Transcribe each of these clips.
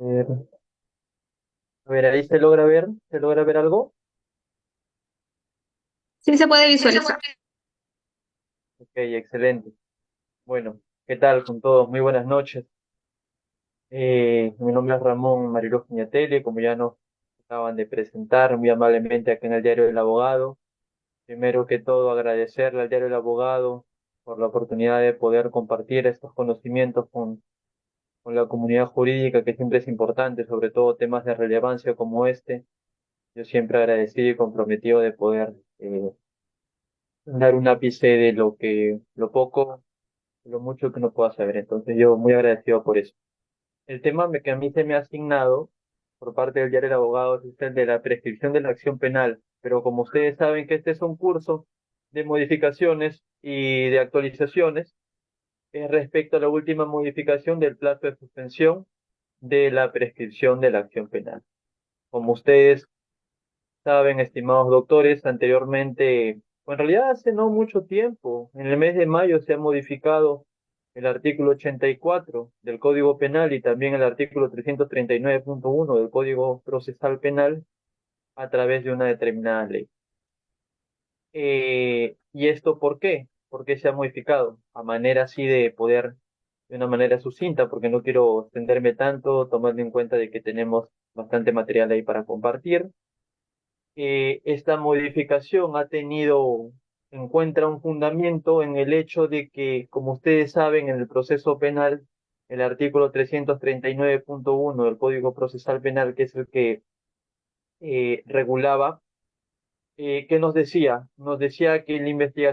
ver, a ver, ahí se logra ver algo. Sí se puede visualizar. Ok, excelente. Bueno, ¿qué tal con todos? Muy buenas noches. Mi nombre es Ramón Mariló Piñatelli, como ya nos acaban de presentar muy amablemente aquí en el Diario del Abogado. Primero que todo, agradecerle al Diario del Abogado por la oportunidad de poder compartir estos conocimientos con la comunidad jurídica, que siempre es importante, sobre todo temas de relevancia como este. Yo siempre agradecido y comprometido de poder dar un ápice de lo poco, lo mucho que uno pueda saber. Entonces yo muy agradecido por eso. El tema que a mí se me ha asignado por parte del Diario del Abogado es el de la prescripción de la acción penal, pero como ustedes saben que este es un curso de modificaciones y de actualizaciones, es respecto a la última modificación del plazo de suspensión de la prescripción de la acción penal. Como ustedes saben, estimados doctores, anteriormente, o en realidad hace no mucho tiempo, en el mes de mayo se ha modificado el artículo 84 del Código Penal y también el artículo 339.1 del Código Procesal Penal a través de una determinada ley. ¿Y esto por qué? ¿Por qué se ha modificado? A manera así de poder, de una manera sucinta, porque no quiero extenderme tanto, tomando en cuenta de que tenemos bastante material ahí para compartir. Esta modificación encuentra un fundamento en el hecho de que, como ustedes saben, en el proceso penal, el artículo 339.1 del Código Procesal Penal, que es el que regulaba, ¿qué nos decía? Nos decía que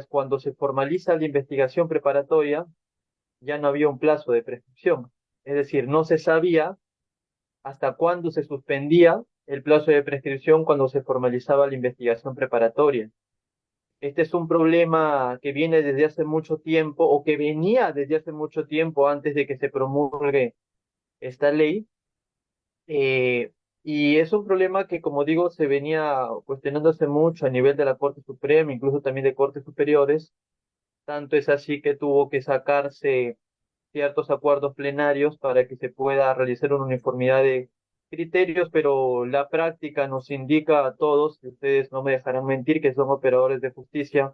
cuando se formaliza la investigación preparatoria, ya no había un plazo de prescripción. Es decir, no se sabía hasta cuándo se suspendía el plazo de prescripción cuando se formalizaba la investigación preparatoria. Este es un problema que viene desde hace mucho tiempo o que venía desde hace mucho tiempo antes de que se promulgue esta ley. eh, y es un problema que, como digo, se venía cuestionándose mucho a nivel de la Corte Suprema, incluso también de Cortes Superiores. Tanto es así que tuvo que sacarse ciertos acuerdos plenarios para que se pueda realizar una uniformidad de criterios, pero la práctica nos indica a todos, y ustedes no me dejarán mentir, que son operadores de justicia,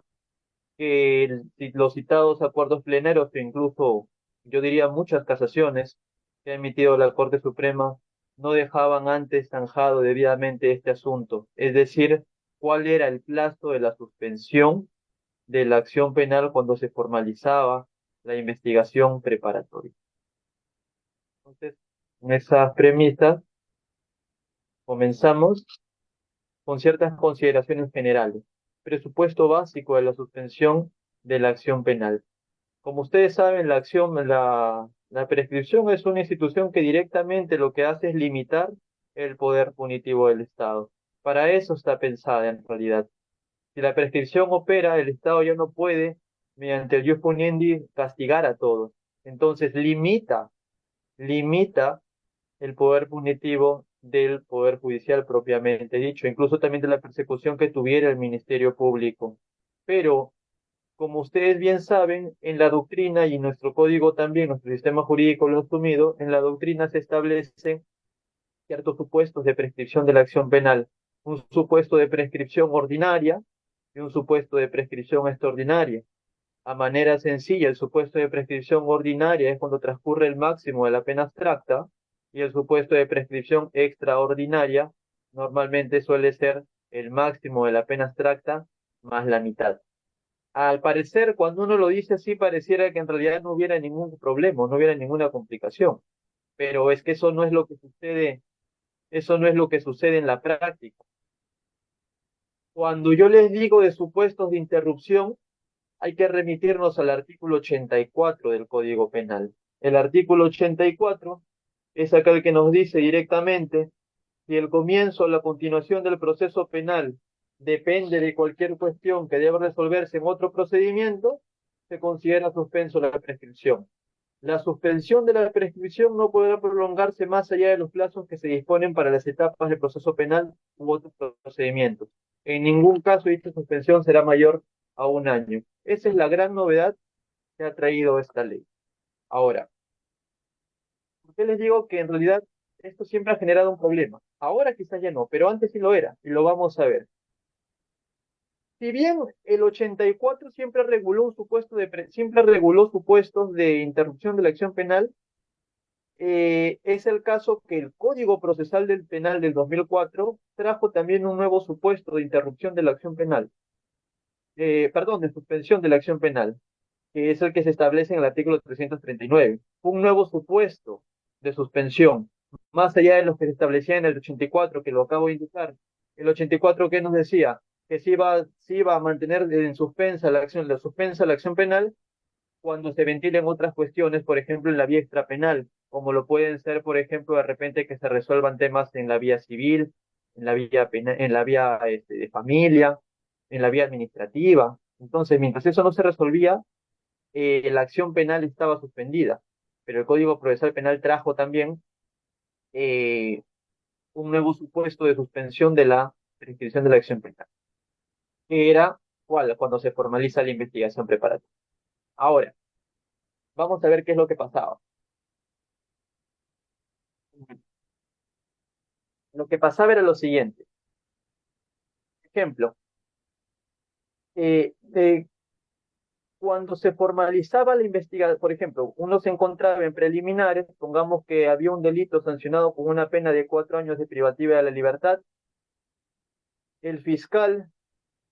que los citados acuerdos plenarios, e incluso yo diría muchas casaciones que ha emitido la Corte Suprema, no dejaban antes zanjado debidamente este asunto, es decir, cuál era el plazo de la suspensión de la acción penal cuando se formalizaba la investigación preparatoria. Entonces, en esas premisas comenzamos con ciertas consideraciones generales. Presupuesto básico de la suspensión de la acción penal. Como ustedes saben, la prescripción es una institución que directamente lo que hace es limitar el poder punitivo del Estado. Para eso está pensada en realidad. Si la prescripción opera, el Estado ya no puede, mediante el jus puniendi, castigar a todos. Entonces limita el poder punitivo del poder judicial propiamente dicho, incluso también de la persecución que tuviera el Ministerio Público. Pero como ustedes bien saben, en la doctrina y nuestro código también, nuestro sistema jurídico lo ha asumido, en la doctrina se establecen ciertos supuestos de prescripción de la acción penal. Un supuesto de prescripción ordinaria y un supuesto de prescripción extraordinaria. A manera sencilla, el supuesto de prescripción ordinaria es cuando transcurre el máximo de la pena abstracta y el supuesto de prescripción extraordinaria normalmente suele ser el máximo de la pena abstracta más la mitad. Al parecer, cuando uno lo dice así, pareciera que en realidad no hubiera ningún problema, no hubiera ninguna complicación. Pero es que eso no es lo que sucede, eso no es lo que sucede en la práctica. Cuando yo les digo de supuestos de interrupción, hay que remitirnos al artículo 84 del Código Penal. El artículo 84 es aquel que nos dice directamente si el comienzo o la continuación del proceso penal depende de cualquier cuestión que deba resolverse en otro procedimiento, se considera suspenso la prescripción. La suspensión de la prescripción no podrá prolongarse más allá de los plazos que se disponen para las etapas del proceso penal u otros procedimientos. En ningún caso dicha suspensión será mayor a un año. Esa es la gran novedad que ha traído esta ley. Ahora, ¿por qué les digo que en realidad Esto siempre ha generado un problema. Ahora quizás ya no, pero antes sí lo era, y lo vamos a ver. Si bien el 84 siempre reguló un supuesto siempre reguló supuestos de interrupción de la acción penal, es el caso que el Código Procesal del Penal del 2004 trajo también un nuevo supuesto de interrupción de la acción penal, perdón, de suspensión de la acción penal, que es el que se establece en el artículo 339. Un nuevo supuesto de suspensión, más allá de los que se establecía en el 84, que lo acabo de indicar. El 84, ¿qué nos decía? Que se iba a mantener en suspensa la acción penal cuando se ventilen otras cuestiones, por ejemplo, en la vía extrapenal, como lo pueden ser, por ejemplo, de repente que se resuelvan temas en la vía civil, en la vía de familia, en la vía administrativa. Entonces, mientras eso no se resolvía, la acción penal estaba suspendida, pero el Código Procesal Penal trajo también eh, un nuevo supuesto de suspensión de la prescripción de la acción penal, que era ¿cuál? Cuando se formaliza la investigación preparatoria. Ahora, vamos a ver qué es lo que pasaba. Lo que pasaba era lo siguiente. Ejemplo, eh, eh, cuando se formalizaba la investigación, por ejemplo, uno se encontraba en preliminares, pongamos que había un delito sancionado con una pena de 4 años de privativa de la libertad, el fiscal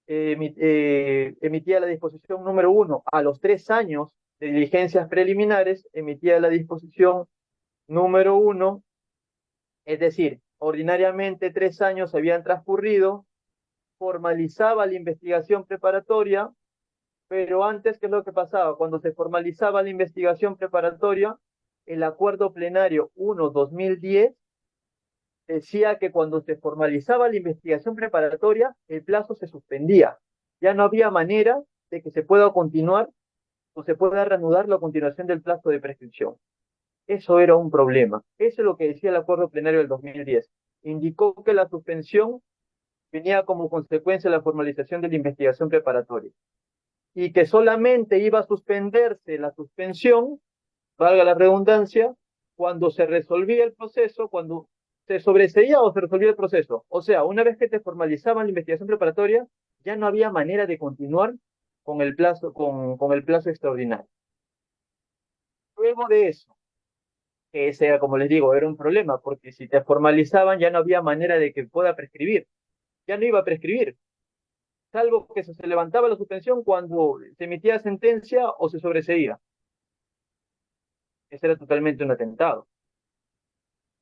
emitía la disposición número 1 a los 3 años de diligencias preliminares, emitía la disposición número 1, es decir, ordinariamente 3 años habían transcurrido, formalizaba la investigación preparatoria, pero antes, ¿qué es lo que pasaba? Cuando se formalizaba la investigación preparatoria, el acuerdo plenario 1/2010 decía que cuando se formalizaba la investigación preparatoria, el plazo se suspendía. Ya no había manera de que se pueda continuar o se pueda reanudar la continuación del plazo de prescripción. Eso era un problema. Eso es lo que decía el acuerdo plenario del 2010. Indicó que la suspensión venía como consecuencia de la formalización de la investigación preparatoria y que solamente iba a suspenderse la suspensión, valga la redundancia, cuando se resolvía el proceso, cuando se sobreseía o se resolvía el proceso. O sea, una vez que te formalizaban la investigación preparatoria, ya no había manera de continuar con el plazo extraordinario. Luego de eso, que ese era, como les digo, era un problema, porque si te formalizaban ya no había manera de que pueda prescribir, ya no iba a prescribir, salvo que se levantaba la suspensión cuando se emitía sentencia o se sobreseía. Ese era totalmente un atentado.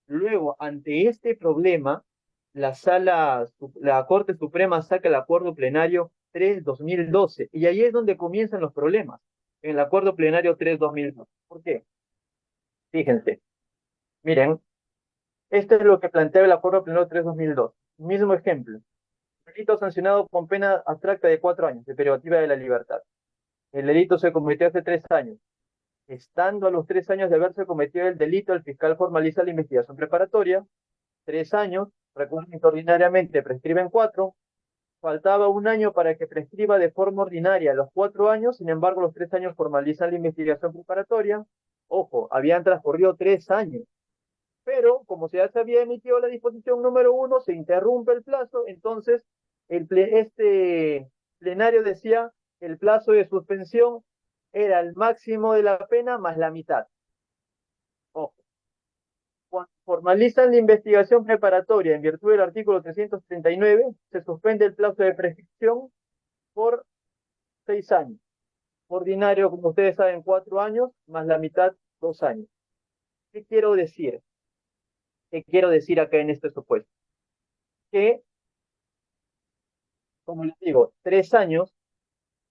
Luego, ante este problema, la Corte Suprema saca el acuerdo plenario 3/2012, y ahí es donde comienzan los problemas, en el acuerdo plenario 3/2012. ¿Por qué? Fíjense, miren, esto es lo que plantea el acuerdo plenario 3/2012. Mismo ejemplo, delito sancionado con pena abstracta de 4 años de privativa de la libertad. El delito se cometió hace 3 años. Estando a los 3 años de haberse cometido el delito, el fiscal formaliza la investigación preparatoria. 3 años, recuerden que ordinariamente prescriben 4, faltaba un año para que prescriba de forma ordinaria los 4 años, sin embargo los 3 años formalizan la investigación preparatoria. Ojo, habían transcurrido 3 años, pero como ya se había emitido la disposición número 1, se interrumpe el plazo, entonces este plenario decía que el plazo de suspensión era el máximo de la pena más la mitad. Ojo, cuando formalizan la investigación preparatoria en virtud del artículo 339, se suspende el plazo de prescripción por 6 años. Ordinario, como ustedes saben, 4 años, más la mitad, 2 años. ¿Qué quiero decir? ¿Qué quiero decir acá en este supuesto? Que, como les digo, 3 años,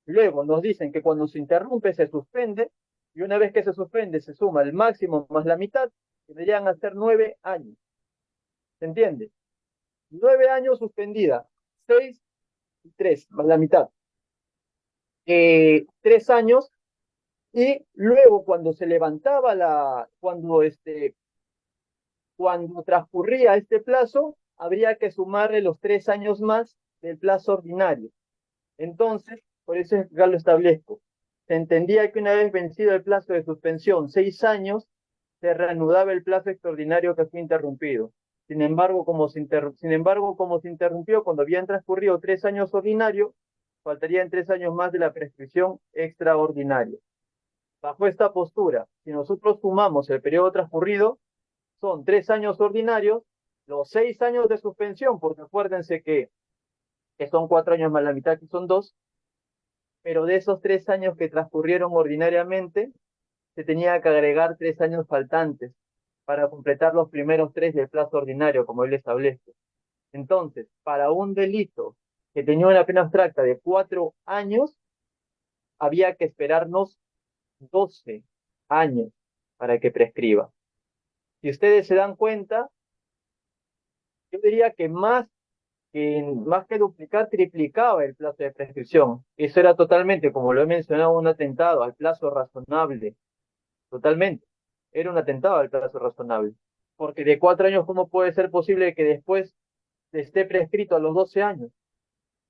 luego nos dicen que cuando se interrumpe se suspende, y una vez que se suspende se suma el máximo más la mitad, que deberían hacer 9 años. ¿Se entiende? 9 años suspendida, 6 y 3, más la mitad. 3 años, y luego cuando se levantaba cuando transcurría este plazo, habría que sumarle los 3 años más del plazo ordinario. Entonces, por eso ya lo establezco. Se entendía que una vez vencido el plazo de suspensión, 6 años, se reanudaba el plazo extraordinario que fue interrumpido. Sin embargo, como se interrumpió cuando habían transcurrido 3 años ordinarios, faltarían 3 años más de la prescripción extraordinaria. Bajo esta postura, si nosotros sumamos el periodo transcurrido, son 3 años ordinarios, los 6 años de suspensión, porque acuérdense que son 4 años más la mitad, que son dos, pero de esos 3 años que transcurrieron ordinariamente, se tenía que agregar 3 años faltantes para completar los primeros tres del plazo ordinario, como él establece. Entonces, para un delito que tenía una pena abstracta de 4 años, había que esperarnos 12 años para que prescriba. Si ustedes se dan cuenta, yo diría que más que duplicar, triplicaba el plazo de prescripción. Eso era totalmente, como lo he mencionado, un atentado al plazo razonable. Totalmente. Era un atentado al plazo razonable. Porque de 4 años, ¿cómo puede ser posible que después esté prescrito a los 12 años?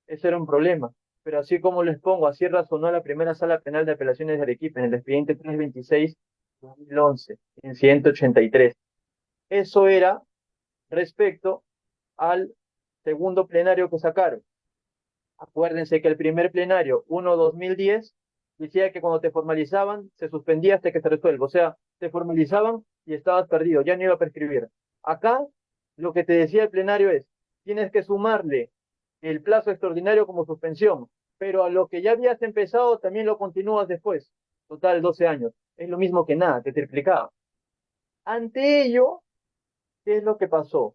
Eso era un problema. Pero así como les pongo, así razonó la primera sala penal de apelaciones de Arequipa en el expediente 326-2011, en 183. Eso era respecto al segundo plenario que sacaron. Acuérdense que el primer plenario, 1/2010, decía que cuando te formalizaban, se suspendía hasta que se resuelva. O sea, te formalizaban y estabas perdido, ya no iba a prescribir. Acá, lo que te decía el plenario es, tienes que sumarle el plazo extraordinario como suspensión, pero a lo que ya habías empezado también lo continúas después. Total, 12 años. Es lo mismo que nada, te triplicaba. Ante ello, ¿qué es lo que pasó?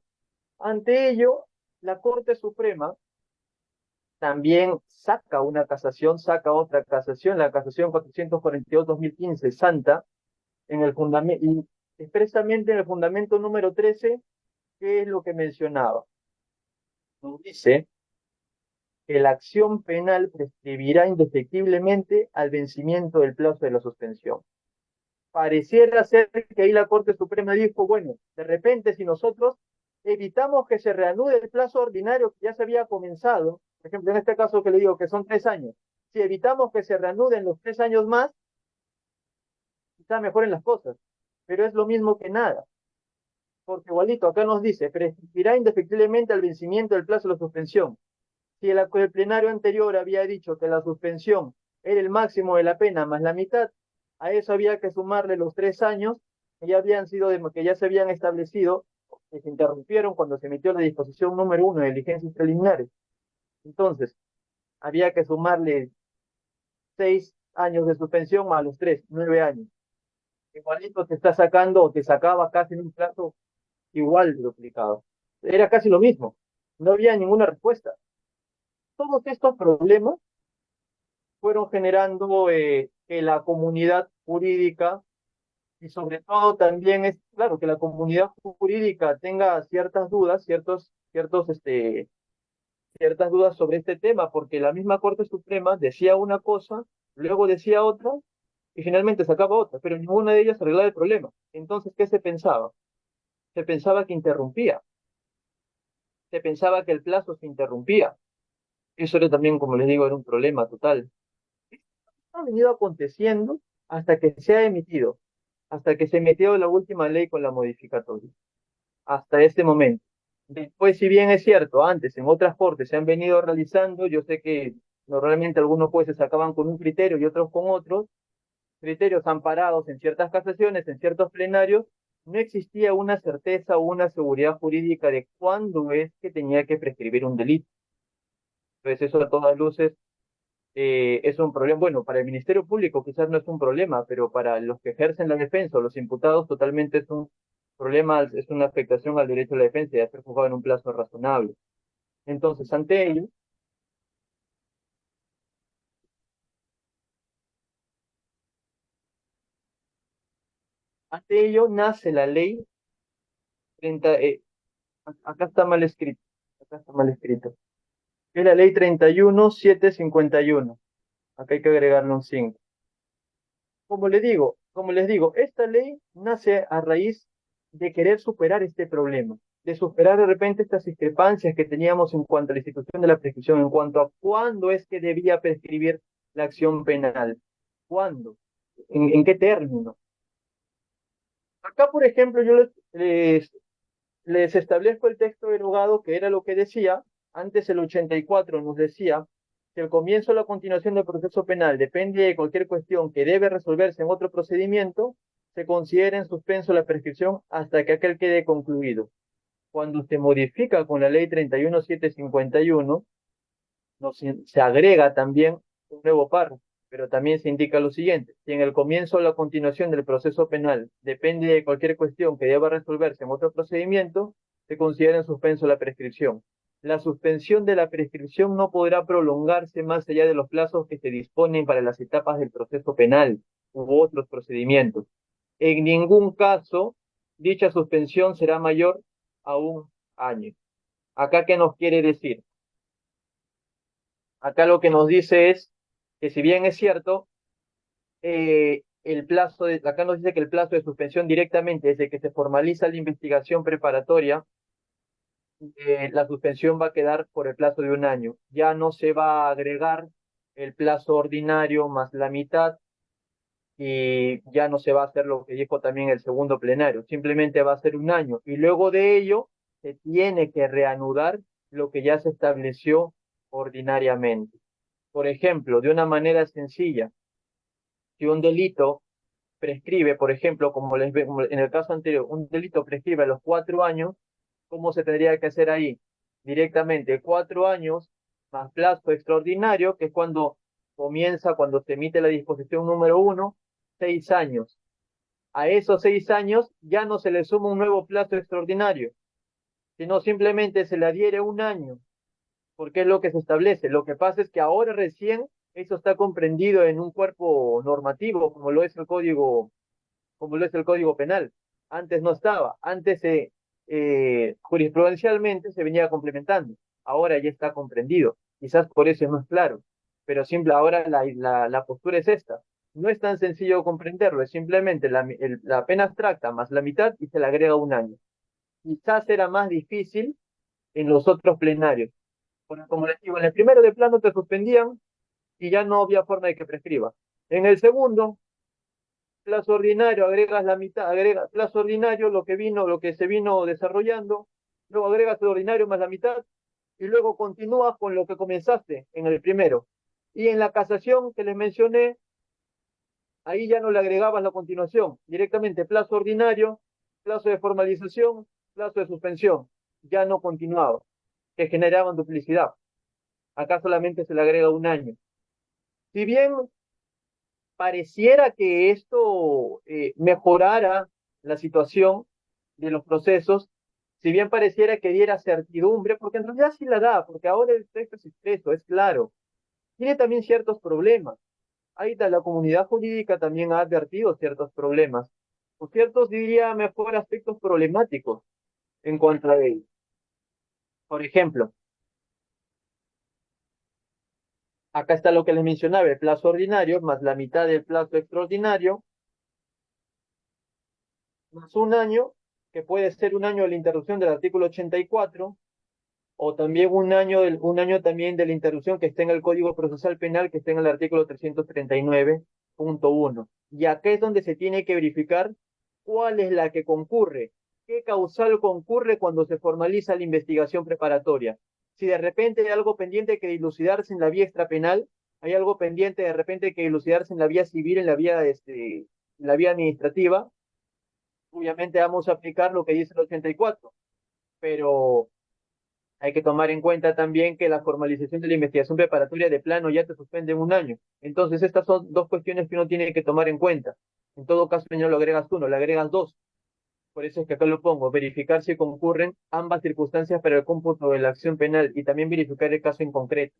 Ante ello, la Corte Suprema también saca otra casación, la casación 442-2015, Santa, en el fundamento, y expresamente en el fundamento número 13, ¿qué es lo que mencionaba? Nos dice que la acción penal prescribirá indefectiblemente al vencimiento del plazo de la suspensión. Pareciera ser que ahí la Corte Suprema dijo, bueno, de repente si nosotros evitamos que se reanude el plazo ordinario que ya se había comenzado, por ejemplo, en este caso que le digo que son 3 años, si evitamos que se reanuden los 3 años más, quizá mejoren las cosas, pero es lo mismo que nada, porque igualito acá nos dice, prescribirá indefectiblemente al vencimiento del plazo de la suspensión. Si el plenario anterior había dicho que la suspensión era el máximo de la pena más la mitad, a eso había que sumarle los 3 años que ya se habían establecido, que se interrumpieron cuando se emitió la disposición número 1 de diligencias preliminares. Entonces, había que sumarle 6 años de suspensión más los 3, 9 años. Igualito te está sacando o te sacaba casi en un plazo igual de duplicado. Era casi lo mismo. No había ninguna respuesta. Todos estos problemas fueron generando que la comunidad jurídica y sobre todo también es claro que la comunidad jurídica tenga ciertas dudas, ciertas dudas sobre este tema, porque la misma Corte Suprema decía una cosa, luego decía otra y finalmente sacaba otra, pero ninguna de ellas arreglaba el problema. Entonces, ¿qué se pensaba? Se pensaba que interrumpía, se pensaba que el plazo se interrumpía. Eso era también, como les digo, era un problema total. Ha venido aconteciendo hasta que se ha emitido, hasta que se emitió la última ley con la modificatoria, hasta este momento. Después, si bien es cierto, antes en otras cortes se han venido realizando, yo sé que normalmente algunos jueces sacaban con un criterio y otros con otros, criterios amparados en ciertas casaciones, en ciertos plenarios, no existía una certeza o una seguridad jurídica de cuándo es que tenía que prescribir un delito. Entonces, eso a todas luces es un problema. Bueno, para el Ministerio Público quizás no es un problema, pero para los que ejercen la defensa o los imputados totalmente es un problema, es una afectación al derecho a la defensa y a ser juzgado en un plazo razonable. Entonces, ante ello nace la ley 30, acá está mal escrito, acá está mal escrito. Es la ley 31.751. Acá hay que agregarle un 5. Como les digo, esta ley nace a raíz de querer superar este problema, de superar de repente estas discrepancias que teníamos en cuanto a la institución de la prescripción, en cuanto a cuándo es que debía prescribir la acción penal, cuándo, en qué término. Acá, por ejemplo, yo les establezco el texto derogado, que era lo que decía. Antes el 84 nos decía que el comienzo o la continuación del proceso penal depende de cualquier cuestión que debe resolverse en otro procedimiento, se considera en suspenso la prescripción hasta que aquel quede concluido. Cuando se modifica con la ley 31751, se agrega también un nuevo párrafo, pero también se indica lo siguiente: si en el comienzo o la continuación del proceso penal depende de cualquier cuestión que deba resolverse en otro procedimiento, se considera en suspenso la prescripción. La suspensión de la prescripción no podrá prolongarse más allá de los plazos que se disponen para las etapas del proceso penal u otros procedimientos. En ningún caso, dicha suspensión será mayor a un año. ¿Acá qué nos quiere decir? Acá lo que nos dice es que, si bien es cierto, acá nos dice que el plazo de suspensión directamente desde que se formaliza la investigación preparatoria, la suspensión va a quedar por el plazo de un año. Ya no se va a agregar el plazo ordinario más la mitad, y ya no se va a hacer lo que dijo también el segundo plenario, simplemente va a ser un año. Y luego de ello se tiene que reanudar lo que ya se estableció ordinariamente. Por ejemplo, de una manera sencilla, si un delito prescribe, por ejemplo, como en el caso anterior, un delito prescribe a los 4 años, ¿cómo se tendría que hacer ahí? Directamente 4 años más plazo extraordinario, que es cuando se emite la disposición número 1, 6 años. A esos 6 años ya no se le suma un nuevo plazo extraordinario, sino simplemente se le adhiere un año, porque es lo que se establece. Lo que pasa es que ahora recién eso está comprendido en un cuerpo normativo, como lo es el Código Penal. Antes no estaba, antes jurisprudencialmente se venía complementando, ahora ya está comprendido. Quizás por eso es más claro, pero simple, ahora la postura es esta. No es tan sencillo comprenderlo, es simplemente la pena abstracta más la mitad y se le agrega un año. Quizás era más difícil en los otros plenarios, porque, como les digo, en el primero de plano te suspendían y ya no había forma de que prescriba. En el segundo, plazo ordinario, agregas la mitad, agrega plazo ordinario, lo que se vino desarrollando, luego agregas el ordinario más la mitad, y luego continúas con lo que comenzaste en el primero. Y en la casación que les mencioné, ahí ya no le agregabas la continuación, directamente plazo ordinario, plazo de formalización, plazo de suspensión, ya no continuaba, que generaban duplicidad. Acá solamente se le agrega un año. Si bien pareciera que esto mejorara la situación de los procesos, si bien pareciera que diera certidumbre, porque en realidad sí la da, porque ahora el texto es expreso, es claro, tiene también ciertos problemas. Ahí está, la comunidad jurídica también ha advertido ciertos problemas, o ciertos, diría mejor, aspectos problemáticos en contra de él. Por ejemplo, acá está lo que les mencionaba: el plazo ordinario más la mitad del plazo extraordinario, más un año, que puede ser un año de la interrupción del artículo 84, o también un año también de la interrupción que está en el Código Procesal Penal, que está en el artículo 339.1. Y acá es donde se tiene que verificar cuál es la que concurre, qué causal concurre cuando se formaliza la investigación preparatoria. Si de repente hay algo pendiente que dilucidarse en la vía extrapenal, hay algo pendiente de repente que dilucidarse en la vía civil, en la vía administrativa, obviamente vamos a aplicar lo que dice el 84, pero hay que tomar en cuenta también que la formalización de la investigación preparatoria de plano ya te suspende un año. Entonces, estas son dos cuestiones que uno tiene que tomar en cuenta. En todo caso, no lo agregas uno, le agregas dos. Por eso es que acá lo pongo: verificar si concurren ambas circunstancias para el cómputo de la acción penal, y también verificar el caso en concreto.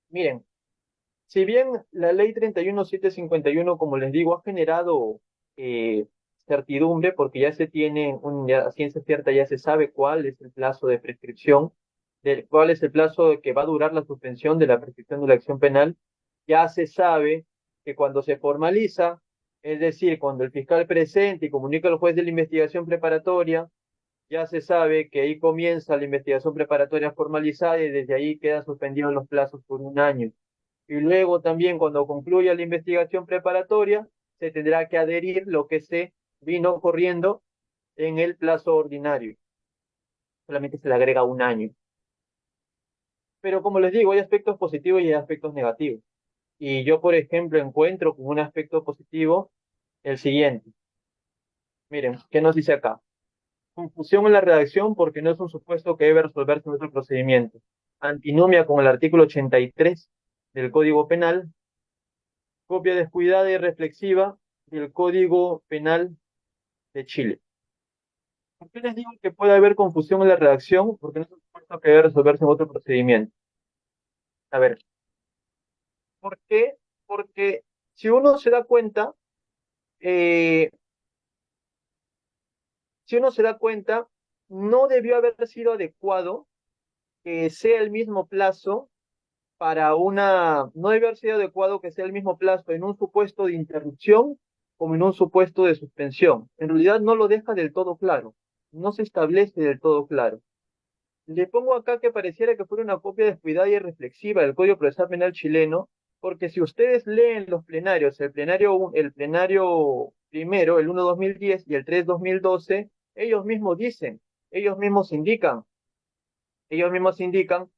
Miren, si bien la ley 31751, como les digo, ha generado eh, certidumbre, porque ya se tiene, ya a ciencia cierta ya se sabe cuál es el plazo de prescripción, cuál es el plazo que va a durar la suspensión de la prescripción de la acción penal. Ya se sabe que cuando se formaliza, es decir, cuando el fiscal presente y comunica al juez de la investigación preparatoria, ya se sabe que ahí comienza la investigación preparatoria formalizada y desde ahí quedan suspendidos los plazos por un año. y luego también cuando concluya la investigación preparatoria, se tendrá que adherir lo que se vino corriendo en el plazo ordinario. Solamente se le agrega un año. Pero como les digo, hay aspectos positivos y hay aspectos negativos. Y yo, por ejemplo, encuentro como un aspecto positivo el siguiente. Miren, ¿qué nos dice acá? Confusión en la redacción porque no es un supuesto que debe resolverse en otro procedimiento. Antinomia con el artículo 83 del Código Penal. Copia descuidada y reflexiva del Código Penal de Chile. ¿Por qué les digo que puede haber confusión en la redacción? Porque no es un supuesto que debe resolverse en otro procedimiento. A ver, ¿por qué? Porque si uno se da cuenta, eh, si uno se da cuenta, no debió haber sido adecuado que sea el mismo plazo no debe haber sido adecuado que sea el mismo plazo en un supuesto de interrupción como en un supuesto de suspensión. En realidad no lo deja del todo claro, no se establece del todo claro. Le pongo acá que pareciera que fuera una copia descuidada y reflexiva del Código Procesal Penal chileno, porque si ustedes leen los plenarios, el plenario primero, el 1-2010 y el 3-2012, ellos mismos dicen, ellos mismos indican, ellos mismos indican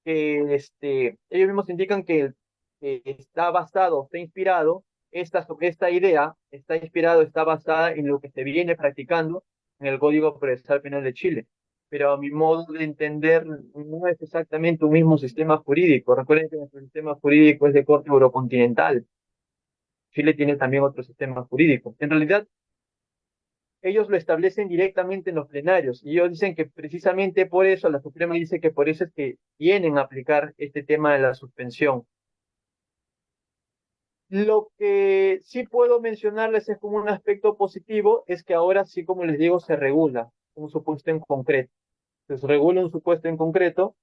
ellos mismos indican que está basado, está inspirado, esta idea está inspirado, está basada en lo que se viene practicando en el Código Procesal Penal de Chile. Pero a mi modo de entender, no es exactamente un mismo sistema jurídico. Recuerden que nuestro sistema jurídico es de corte eurocontinental. Chile tiene también otro sistema jurídico. En realidad, ellos lo establecen directamente en los plenarios y ellos dicen que precisamente por eso, la Suprema dice que por eso es que vienen a aplicar este tema de la suspensión. Lo que sí puedo mencionarles es como un aspecto positivo, es que ahora sí, como les digo, se regula un supuesto en concreto. Se regula un supuesto en concreto,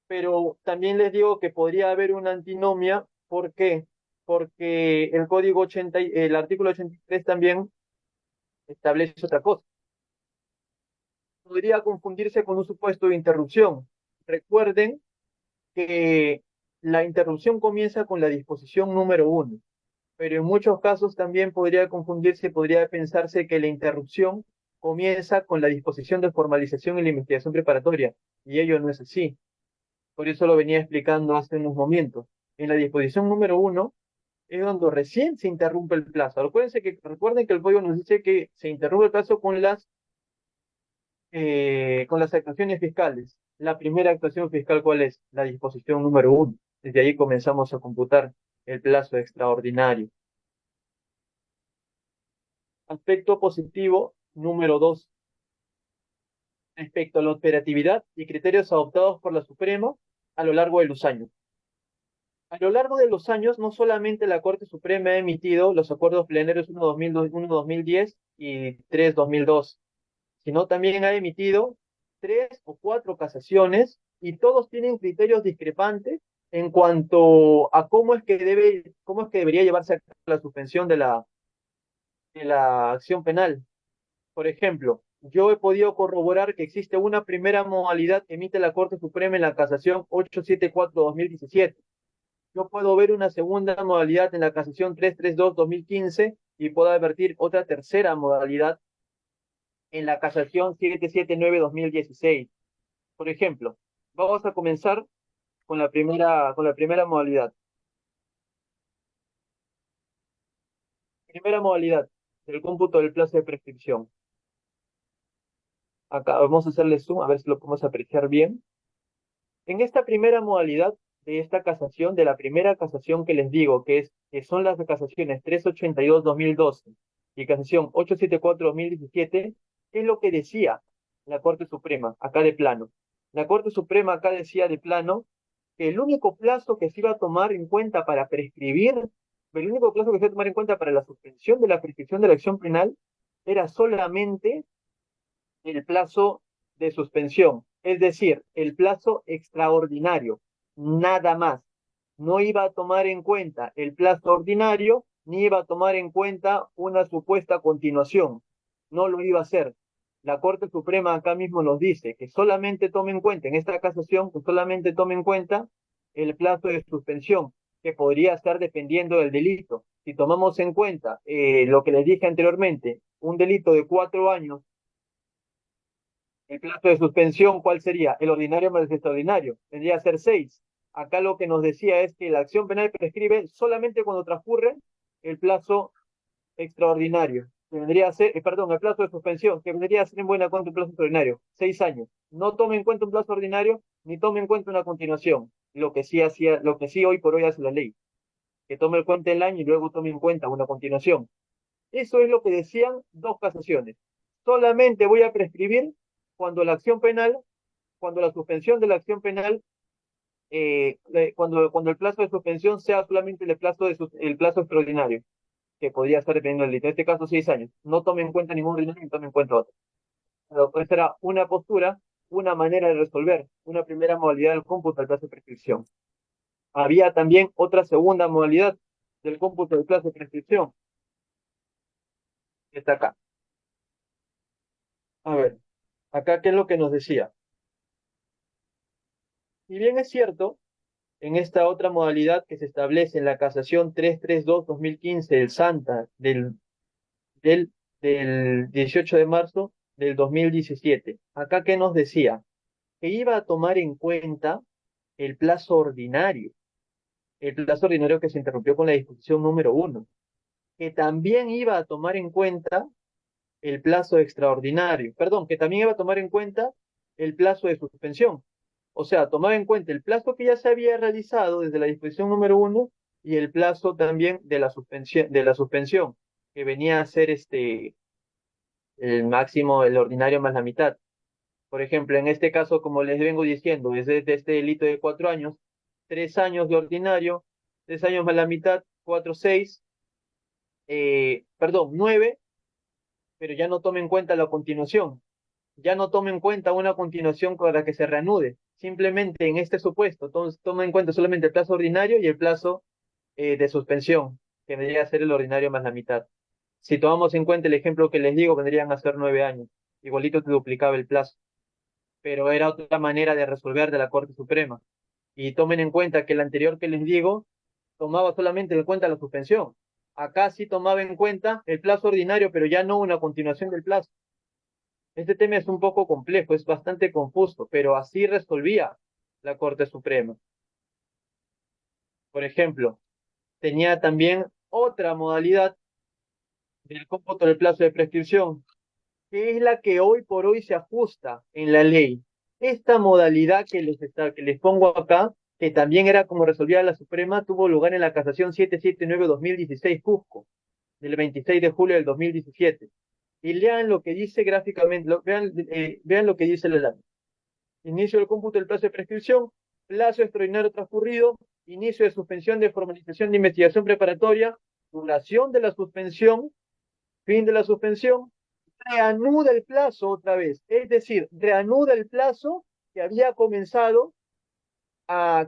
pero también les digo que podría haber una antinomia. ¿Por qué? Porque el artículo 83 también establece otra cosa. Podría confundirse con un supuesto de interrupción. Recuerden que la interrupción comienza con la disposición número 1, pero en muchos casos también podría confundirse, podría pensarse que la interrupción comienza con la disposición de formalización y la investigación preparatoria, y ello no es así. Por eso lo venía explicando hace unos momentos. En la disposición número 1 es donde recién se interrumpe el plazo. Recuerden que el código nos dice que se interrumpe el plazo con las actuaciones fiscales. La primera actuación fiscal, ¿cuál es? La disposición número 1. Desde ahí comenzamos a computar el plazo extraordinario. Aspecto positivo número 2. Respecto a la operatividad y criterios adoptados por la Suprema a lo largo de los años. A lo largo de los años, no solamente la Corte Suprema ha emitido los acuerdos plenarios 1-2010 y 3-2002, sino también ha emitido 3 o 4 casaciones y todos tienen criterios discrepantes en cuanto a cómo es que debería llevarse a cabo la suspensión de la acción penal. Por ejemplo, yo he podido corroborar que existe una primera modalidad que emite la Corte Suprema en la casación 874-2017. Yo puedo ver una segunda modalidad en la casación 332-2015 y puedo advertir otra tercera modalidad en la casación 779-2016. Por ejemplo, vamos a comenzar con la primera modalidad. Primera modalidad del cómputo del plazo de prescripción. Acá vamos a hacerle zoom a ver si lo podemos apreciar bien. En esta primera modalidad de esta casación, de la primera casación que les digo, que son las casaciones 382-2012 y casación 874-2017, ¿qué es lo que decía la Corte Suprema acá de plano? La Corte Suprema acá decía de plano que el único plazo que se iba a tomar en cuenta para prescribir, el único plazo que se iba a tomar en cuenta para la suspensión de la prescripción de la acción penal era solamente el plazo de suspensión, es decir, el plazo extraordinario, nada más. No iba a tomar en cuenta el plazo ordinario, ni iba a tomar en cuenta una supuesta continuación. No lo iba a hacer. La Corte Suprema acá mismo nos dice que solamente tome en cuenta, en esta casación, que solamente tome en cuenta el plazo de suspensión, que podría estar dependiendo del delito. Si tomamos en cuenta lo que les dije anteriormente, un delito de 4 años, el plazo de suspensión, ¿cuál sería? El ordinario más el extraordinario. Tendría que ser 6. Acá lo que nos decía es que la acción penal prescribe solamente cuando transcurre el plazo extraordinario, que vendría a ser, perdón, el plazo de suspensión, que vendría a ser en buena cuenta un plazo extraordinario, 6 años. No tome en cuenta un plazo ordinario, ni tome en cuenta una continuación, lo que sí hoy por hoy hace la ley, que tome en cuenta el año y luego tome en cuenta una continuación. Eso es lo que decían dos casaciones. Solamente voy a prescribir cuando la acción penal, cuando la suspensión de la acción penal, cuando el plazo de suspensión sea solamente el plazo extraordinario, que podría estar dependiendo del delito. En este caso, 6 años. No tome en cuenta ningún ordinario ni tome en cuenta otro. Pero esa era una postura, una manera de resolver, una primera modalidad del cómputo del plazo de prescripción. Había también otra segunda modalidad del cómputo del plazo de prescripción, que está acá. A ver, acá, ¿qué es lo que nos decía? Si bien es cierto, en esta otra modalidad que se establece en la casación 332-2015 del Santa del, del 18 de marzo del 2017, acá, ¿qué nos decía? Que iba a tomar en cuenta el plazo ordinario, el plazo ordinario que se interrumpió con la disposición número 1, que también iba a tomar en cuenta el plazo extraordinario, perdón, que también iba a tomar en cuenta el plazo de suspensión. O sea, tomaba en cuenta el plazo que ya se había realizado desde la disposición número 1 y el plazo también de la suspensión, que venía a ser el máximo, el ordinario más la mitad. Por ejemplo, en este caso, como les vengo diciendo, es de este delito de 4 años, 3 años de ordinario, 3 años más la mitad, 4, 6, perdón, 9, pero ya no tome en cuenta la continuación, ya no tome en cuenta una continuación para que se reanude. Simplemente en este supuesto, toma en cuenta solamente el plazo ordinario y el plazo de suspensión, que vendría a ser el ordinario más la mitad. Si tomamos en cuenta el ejemplo que les digo, vendrían a ser 9 años. Igualito te duplicaba el plazo, pero era otra manera de resolver de la Corte Suprema. Y tomen en cuenta que el anterior que les digo tomaba solamente en cuenta la suspensión. Acá sí tomaba en cuenta el plazo ordinario, pero ya no una continuación del plazo. Este tema es un poco complejo, es bastante confuso, pero así resolvía la Corte Suprema. Por ejemplo, tenía también otra modalidad del cómputo del plazo de prescripción, que es la que hoy por hoy se ajusta en la ley. Esta modalidad que les pongo acá, que también era como resolvía la Suprema, tuvo lugar en la casación 779-2016 Cusco, del 26 de julio del 2017. Y lean lo que dice gráficamente, vean lo que dice la ley. Inicio del cómputo del plazo de prescripción, plazo extraordinario transcurrido, inicio de suspensión de formalización de investigación preparatoria, duración de la suspensión, fin de la suspensión, reanuda el plazo otra vez, es decir, reanuda el plazo que había comenzado,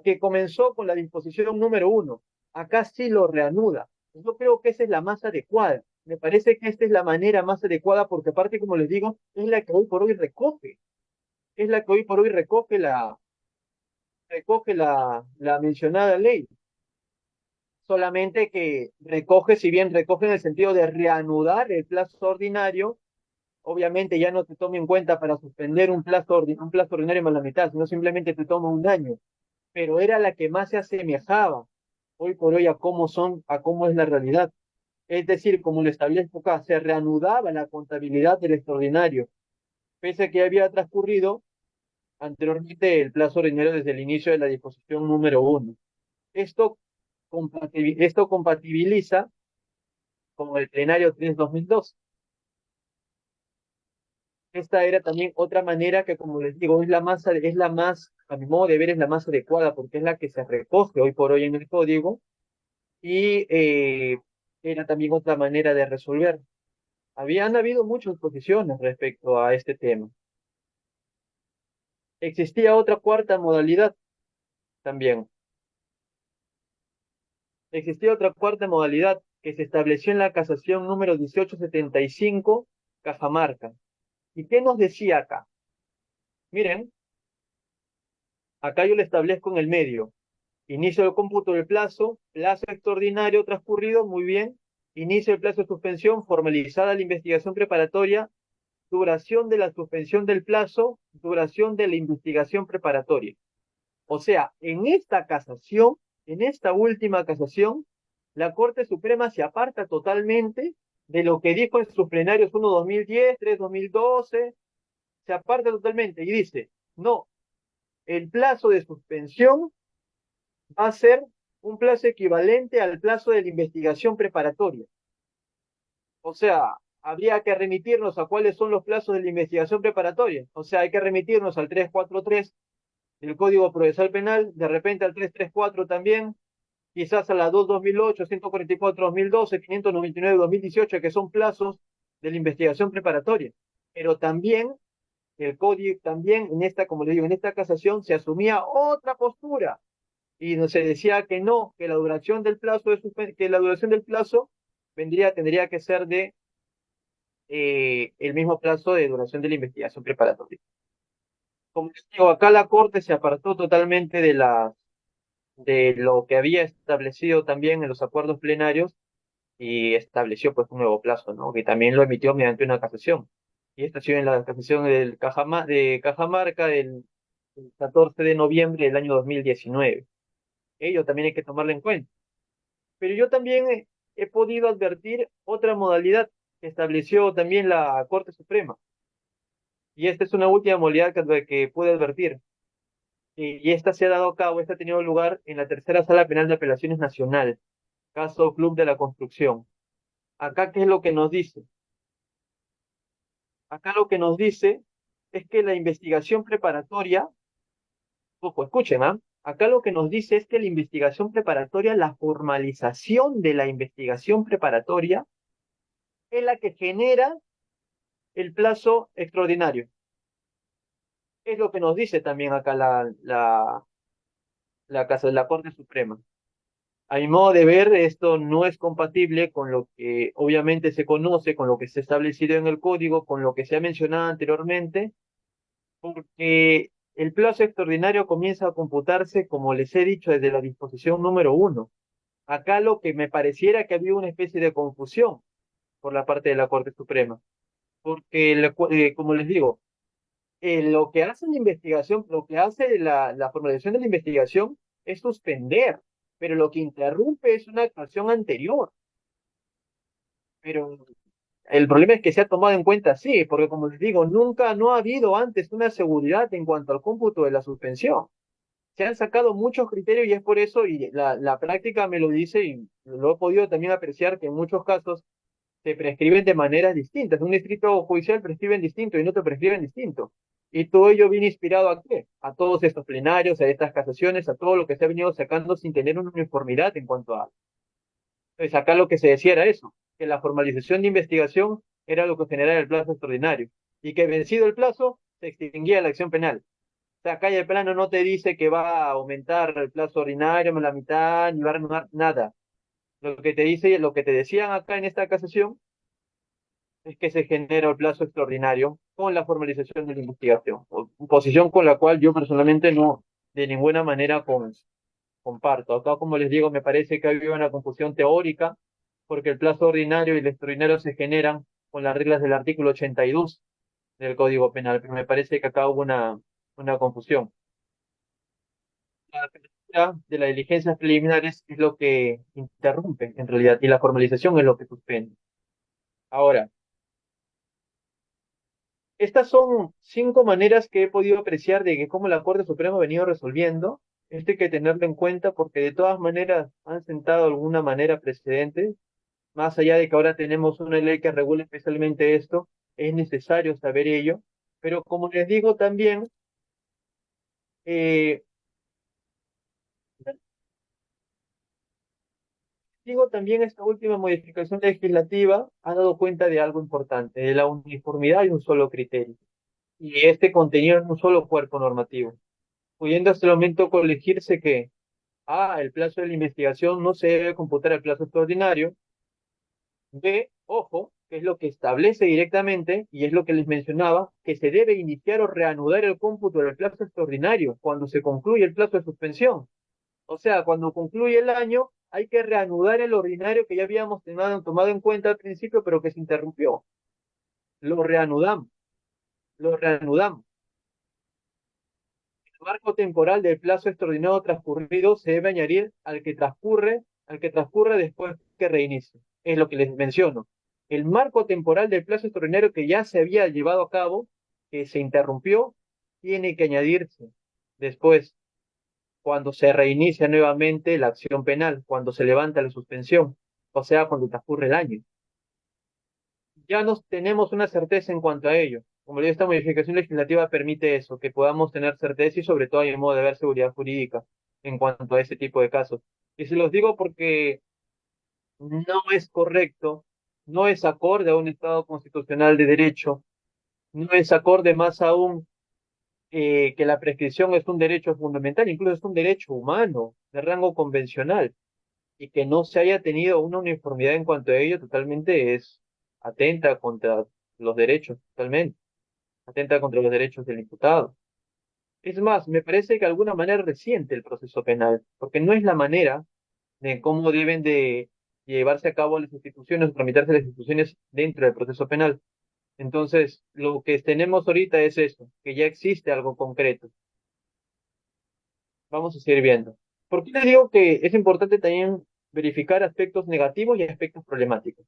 que comenzó con la disposición número 1. Acá sí lo reanuda. Yo creo que esa es la más adecuada. Me parece que esta es la manera más adecuada porque aparte, como les digo, es la que hoy por hoy recoge, es la que hoy por hoy recoge la mencionada ley. Solamente que recoge, si bien recoge en el sentido de reanudar el plazo ordinario, obviamente ya no te tome en cuenta para suspender un plazo ordinario más la mitad, sino simplemente te toma un año. Pero era la que más se asemejaba hoy por hoy a cómo es la realidad. Es decir, como lo establezco acá, se reanudaba la contabilidad del extraordinario, pese a que había transcurrido anteriormente el plazo ordinario desde el inicio de la disposición número 1. Esto, esto compatibiliza con el plenario 3-2002. Esta era también otra manera que, como les digo, a mi modo de ver, es la más adecuada porque es la que se recoge hoy por hoy en el código y era también otra manera de resolver. Habían habido muchas posiciones respecto a este tema. Existía otra cuarta modalidad también. Existía otra cuarta modalidad que se estableció en la casación número 1875, Cajamarca. ¿Y qué nos decía acá? Miren, acá yo lo establezco en el medio. inicio del cómputo del plazo, plazo extraordinario transcurrido, muy bien, inicio del plazo de suspensión, formalizada la investigación preparatoria, duración de la suspensión del plazo, duración de la investigación preparatoria. O sea, en esta casación, en esta última casación, la Corte Suprema se aparta totalmente de lo que dijo en sus plenarios 1-2010, 3-2012, se aparta totalmente y dice, no, el plazo de suspensión va a ser un plazo equivalente al plazo de la investigación preparatoria. O sea, habría que remitirnos a cuáles son los plazos de la investigación preparatoria. O sea, hay que remitirnos al 343 del Código Procesal Penal, de repente al 334 también, quizás a la 2-2008, 144-2012, 599-2018, que son plazos de la investigación preparatoria. Pero también el código, también en esta, como le digo, en esta casación se asumía otra postura y no se decía que no, que la duración del plazo que la duración del plazo tendría que ser de el mismo plazo de duración de la investigación preparatoria. Como les digo, acá la Corte se apartó totalmente de lo que había establecido también en los acuerdos plenarios y estableció pues un nuevo plazo, ¿no? Que también lo emitió mediante una casación. Y esto ha sido en la casación de Cajamarca del 14 de noviembre del año 2019. Ello también hay que tomarlo en cuenta. Pero yo también he podido advertir otra modalidad que estableció también la Corte Suprema. Y esta es una última modalidad que pude advertir. Y esta se ha dado a cabo, esta ha tenido lugar en la tercera Sala Penal de Apelaciones Nacional, caso Club de la Construcción. Acá, ¿qué es lo que nos dice? Acá lo que nos dice es que la investigación preparatoria, ojo, escuchen, ¿ah? Acá lo que nos dice es que la investigación preparatoria, la formalización de la investigación preparatoria, es la que genera el plazo extraordinario. Es lo que nos dice también acá la Corte Suprema. A mi modo de ver, esto no es compatible con lo que obviamente se conoce, con lo que se ha establecido en el código, con lo que se ha mencionado anteriormente, porque el plazo extraordinario comienza a computarse, como les he dicho, desde la disposición número 1. Acá lo que me pareciera que había una especie de confusión por la parte de la Corte Suprema, porque, como les digo, lo que hace la investigación, lo que hace la formalización de la investigación es suspender, pero lo que interrumpe es una actuación anterior. Pero el problema es que se ha tomado en cuenta así, porque como les digo, nunca, no ha habido antes una seguridad en cuanto al cómputo de la suspensión. Se han sacado muchos criterios y es por eso, y la práctica me lo dice y lo he podido también apreciar que en muchos casos se prescriben de maneras distintas. Un distrito judicial prescriben distinto y no te prescriben distinto. Y todo ello viene inspirado a qué? A todos estos plenarios, a estas casaciones, a todo lo que se ha venido sacando sin tener una uniformidad en cuanto a... Entonces acá lo que se decía era eso, que la formalización de investigación era lo que generaba el plazo extraordinario y que vencido el plazo se extinguía la acción penal. O sea, acá el plano no te dice que va a aumentar el plazo ordinario a la mitad ni va a renovar nada. Lo que te dice, lo que te decían acá en esta casación es que se genera el plazo extraordinario con la formalización de la investigación, posición con la cual yo personalmente no de ninguna manera comparto. Acá, como les digo, me parece que ha habido una confusión teórica, porque el plazo ordinario y el extraordinario se generan con las reglas del artículo 82 del Código Penal, pero me parece que acá hubo una confusión. La apertura de las diligencias preliminares es lo que interrumpe, en realidad, y la formalización es lo que suspende. Ahora, estas son 5 maneras que he podido apreciar de que cómo la Corte Suprema ha venido resolviendo. Esto hay que tenerlo en cuenta porque de todas maneras han sentado de alguna manera precedentes. Más allá de que ahora tenemos una ley que regula especialmente esto, es necesario saber ello. Pero como les digo también, eh, esta última modificación legislativa ha dado cuenta de algo importante, de la uniformidad de un solo criterio y este contenido en un solo cuerpo normativo, pudiendo hasta el momento colegirse que el plazo de la investigación no se debe computar al plazo extraordinario. B, ojo, que es lo que establece directamente, y es lo que les mencionaba, que se debe iniciar o reanudar el cómputo del plazo extraordinario cuando se concluye el plazo de suspensión. O sea, cuando concluye el año, hay que reanudar el ordinario que ya habíamos tomado en cuenta al principio, pero que se interrumpió. Lo reanudamos, lo reanudamos. El marco temporal del plazo extraordinario transcurrido se debe añadir al que transcurre después que reinicie. Es lo que les menciono. El marco temporal del plazo extraordinario que ya se había llevado a cabo, que se interrumpió, tiene que añadirse después, cuando se reinicia nuevamente la acción penal, cuando se levanta la suspensión, o sea, cuando transcurre el año. Ya nos tenemos una certeza en cuanto a ello. Como le digo, esta modificación legislativa permite eso, que podamos tener certeza y sobre todo hay un modo de ver seguridad jurídica en cuanto a ese tipo de casos. Y se los digo porque no es correcto, no es acorde a un Estado constitucional de derecho, no es acorde más aún que la prescripción es un derecho fundamental, incluso es un derecho humano de rango convencional, y que no se haya tenido una uniformidad en cuanto a ello totalmente es atenta contra los derechos, totalmente, atenta contra los derechos del imputado. Es más, me parece que de alguna manera resiente el proceso penal, porque no es la manera de cómo deben de llevarse a cabo las instituciones, tramitarse las instituciones dentro del proceso penal. Entonces, lo que tenemos ahorita es eso, que ya existe algo concreto. Vamos a seguir viendo. ¿Por qué le digo que es importante también verificar aspectos negativos y aspectos problemáticos?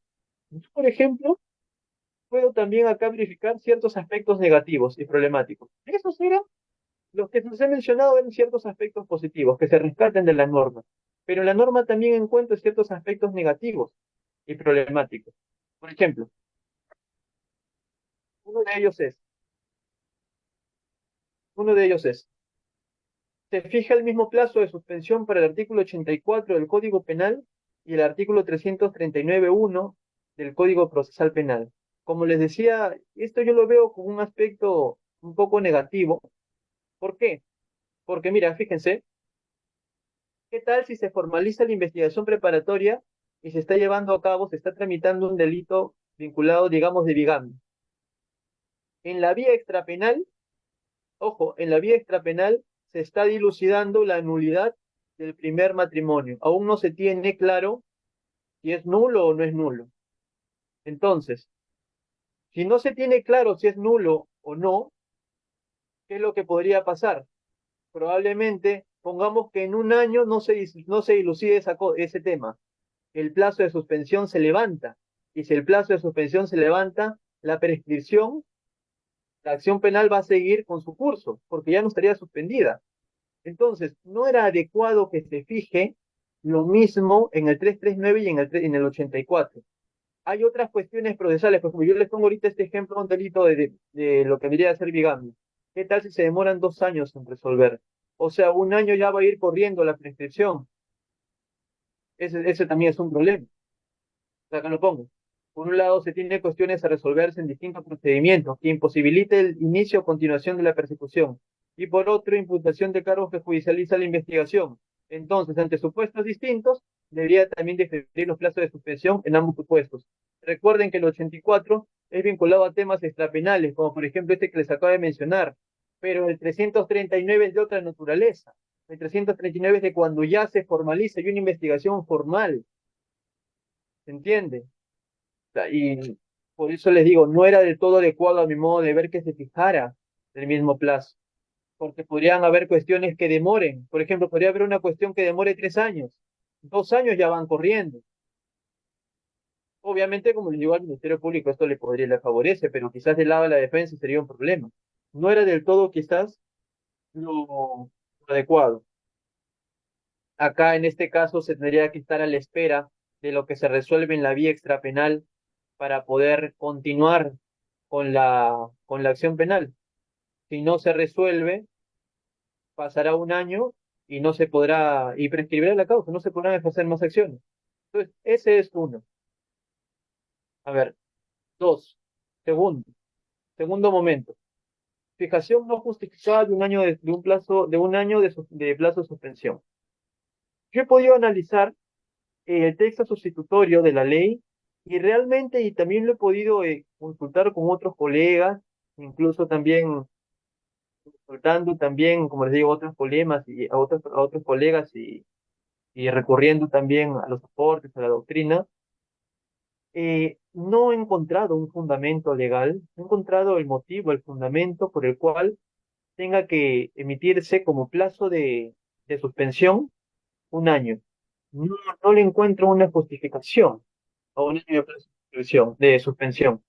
Yo, por ejemplo, puedo también acá verificar ciertos aspectos negativos y problemáticos. Esos eran los que se han mencionado, en ciertos aspectos positivos que se rescaten de la norma. Pero la norma también encuentra ciertos aspectos negativos y problemáticos. Por ejemplo, uno de ellos es, uno de ellos es, se fija el mismo plazo de suspensión para el artículo 84 del Código Penal y el artículo 339.1 del Código Procesal Penal. Como les decía, esto yo lo veo como un aspecto un poco negativo. ¿Por qué? Porque mira, fíjense, ¿qué tal si se formaliza la investigación preparatoria y se está llevando a cabo, se está tramitando un delito vinculado, digamos, de bigamia? En la vía extrapenal, ojo, en la vía extrapenal se está dilucidando la nulidad del primer matrimonio. Aún no se tiene claro si es nulo o no es nulo. Entonces, si no se tiene claro si es nulo o no, ¿qué es lo que podría pasar? Probablemente, pongamos que en un año no se dilucide ese tema. El plazo de suspensión se levanta. Y si el plazo de suspensión se levanta, la prescripción, la acción penal va a seguir con su curso, porque ya no estaría suspendida. Entonces, no era adecuado que se fije lo mismo en el 339 y en el 84. Hay otras cuestiones procesales, por ejemplo, yo les pongo ahorita este ejemplo, un delito de lo que debería ser bigamia. ¿Qué tal si se demoran 2 años en resolver? O sea, un año ya va a ir corriendo la prescripción. Ese también es un problema. Acá lo pongo. Por un lado, se tiene cuestiones a resolverse en distintos procedimientos que imposibilite el inicio o continuación de la persecución. Y por otro, imputación de cargos que judicializa la investigación. Entonces, ante supuestos distintos, debería también diferir los plazos de suspensión en ambos supuestos. Recuerden que el 84 es vinculado a temas extrapenales, como por ejemplo este que les acabo de mencionar, pero el 339 es de otra naturaleza. El 339 es de cuando ya se formaliza y una investigación formal. ¿Se entiende? Sea, y por eso les digo, no era del todo adecuado a mi modo de ver que se fijara el mismo plazo, porque podrían haber cuestiones que demoren. Por ejemplo, podría haber una cuestión que demore 3 años. 2 años ya van corriendo. Obviamente, como le digo al Ministerio Público, esto le favorece, pero quizás del lado de la defensa sería un problema. No era del todo quizás lo adecuado. Acá, en este caso, se tendría que estar a la espera de lo que se resuelve en la vía extrapenal para poder continuar con la acción penal. Si no se resuelve, pasará un año y no se podrá, y prescribirá la causa, no se podrán ejercer más acciones. Entonces, ese es uno. A ver, dos. Segundo, segundo momento. Fijación no justificada de un plazo, de un año de plazo de suspensión. Yo he podido analizar el texto sustitutorio de la ley y realmente, y también lo he podido consultar con otros colegas, incluso también consultando también, como les digo, otros problemas y a otros colegas y recurriendo también a los aportes, a la doctrina, no he encontrado un fundamento legal, no he encontrado el motivo, el fundamento por el cual tenga que emitirse como plazo de suspensión un año. No, no le encuentro una justificación a un año de plazo de suspensión.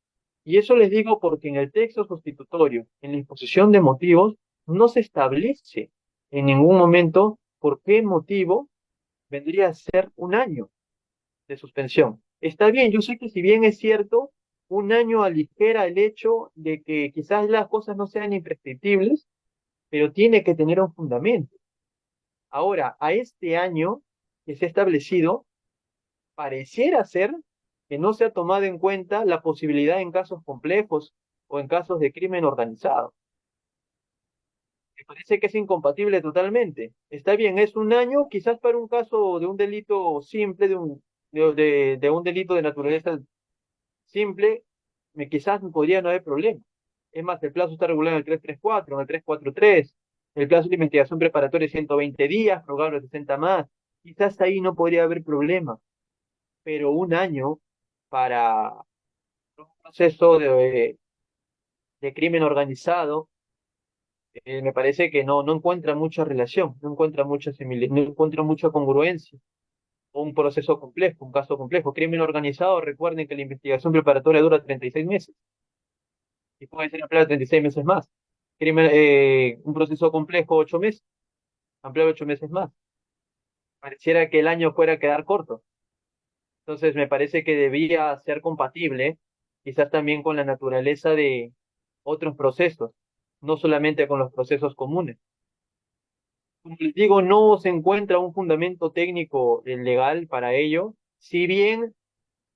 Y eso les digo porque en el texto sustitutorio, en la exposición de motivos, no se establece en ningún momento por qué motivo vendría a ser un año de suspensión. Está bien, yo sé que si bien es cierto, un año aligera el hecho de que quizás las cosas no sean imprescriptibles, pero tiene que tener un fundamento. Ahora, a este año que se ha establecido, pareciera ser que no se ha tomado en cuenta la posibilidad en casos complejos o en casos de crimen organizado. Me parece que es incompatible totalmente. Está bien, es un año, quizás para un caso de un delito simple, de un delito de naturaleza simple, quizás podría no haber problema. Es más, el plazo está regulado en el 334, en el 343, el plazo de investigación preparatoria es 120 días, prorrogable 60 más. Quizás ahí no podría haber problema, pero un año para un proceso de crimen organizado, me parece que no encuentra mucha relación, no encuentra mucha similitud, no encuentra mucha congruencia. Un proceso complejo, un caso complejo. Crimen organizado, recuerden que la investigación preparatoria dura 36 meses y puede ser ampliada a 36 meses más. Un proceso complejo, 8 meses, ampliado 8 meses más. Pareciera que el año fuera a quedar corto. Entonces, me parece que debía ser compatible, quizás también con la naturaleza de otros procesos, no solamente con los procesos comunes. Como les digo, no se encuentra un fundamento técnico legal para ello, si bien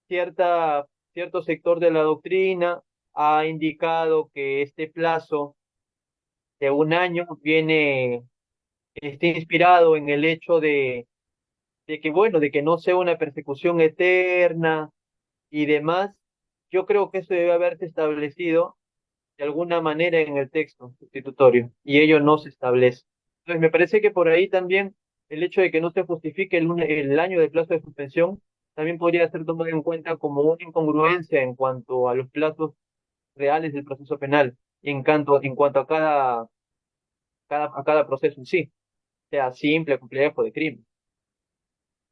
cierto sector de la doctrina ha indicado que este plazo de un año está inspirado en el hecho de que, bueno, de que no sea una persecución eterna y demás. Yo creo que eso debe haberse establecido de alguna manera en el texto sustitutorio y ello no se establece. Entonces, me parece que por ahí también el hecho de que no se justifique el año de plazo de suspensión también podría ser tomado en cuenta como una incongruencia en cuanto a los plazos reales del proceso penal y en cuanto a a cada proceso en sí, sea simple, complejo, de crimen.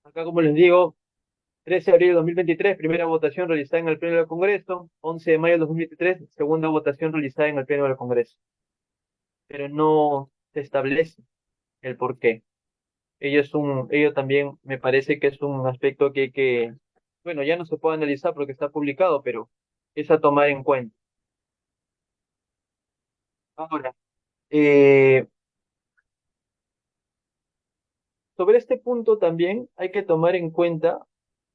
Acá, como les digo, 13 de abril de 2023, primera votación realizada en el Pleno del Congreso. 11 de mayo de 2023, segunda votación realizada en el Pleno del Congreso. Pero no se establece el por qué. Ello también me parece que es un aspecto bueno, ya no se puede analizar porque está publicado, pero es a tomar en cuenta. Ahora, eh, sobre este punto también hay que tomar en cuenta,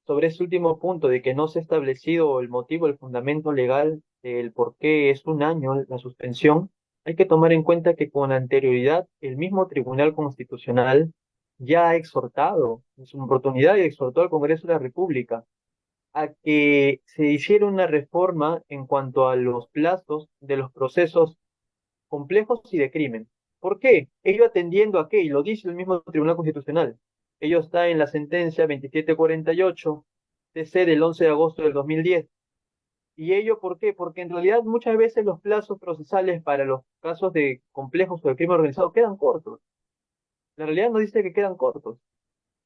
sobre este último punto de que no se ha establecido el motivo, el fundamento legal del por qué es un año la suspensión, hay que tomar en cuenta que con anterioridad el mismo Tribunal Constitucional ya ha exhortado, en su oportunidad, y exhortó al Congreso de la República a que se hiciera una reforma en cuanto a los plazos de los procesos complejos y de crimen. ¿Por qué? Ello atendiendo a qué, y lo dice el mismo Tribunal Constitucional. Ello está en la sentencia 2748 TC del 11 de agosto del 2010. ¿Y ello por qué? Porque en realidad muchas veces los plazos procesales para los casos de complejos o de crimen organizado quedan cortos. La realidad nos dice que quedan cortos.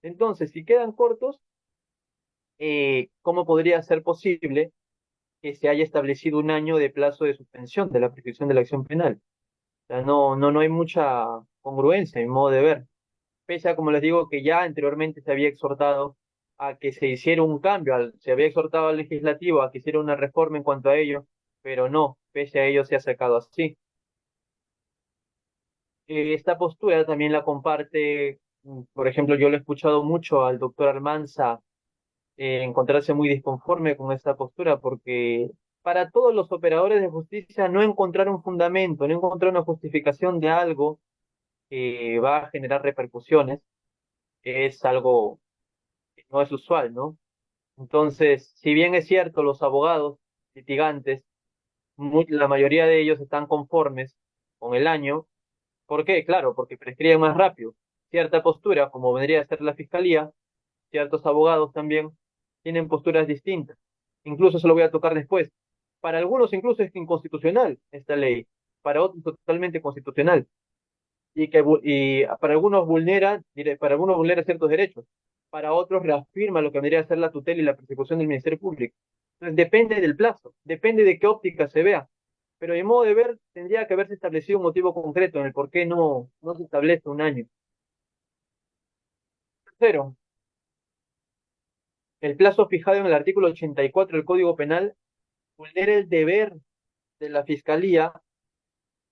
Entonces, si quedan cortos, ¿cómo podría ser posible que se haya establecido un año de plazo de suspensión de la prescripción de la acción penal? O sea, no hay mucha congruencia en mi modo de ver. Pese a, como les digo, que ya anteriormente se había exhortado a que se hiciera un cambio, se había exhortado al legislativo a que hiciera una reforma en cuanto a ello, pero no, pese a ello se ha sacado así. Esta postura también la comparte, por ejemplo, yo lo he escuchado mucho al doctor Almanza encontrarse muy disconforme con esta postura, porque para todos los operadores de justicia no encontrar un fundamento, no encontrar una justificación de algo que va a generar repercusiones, es algo que no es usual, ¿no? Entonces, si bien es cierto, los abogados litigantes, la mayoría de ellos están conformes con el año. ¿Por qué? Claro, porque prescriben más rápido. cierta postura, como vendría a ser la fiscalía, ciertos abogados también tienen posturas distintas. Incluso se lo voy a tocar después. Para algunos incluso es inconstitucional esta ley, para otros totalmente constitucional y para algunos para algunos vulnera ciertos derechos, para otros reafirma lo que vendría a ser la tutela y la persecución del Ministerio Público. Entonces depende del plazo, depende de qué óptica se vea. Pero de modo de ver, tendría que haberse establecido un motivo concreto en el por qué no se establece un año. Tercero, el plazo fijado en el artículo 84 del Código Penal vulnera el deber de la Fiscalía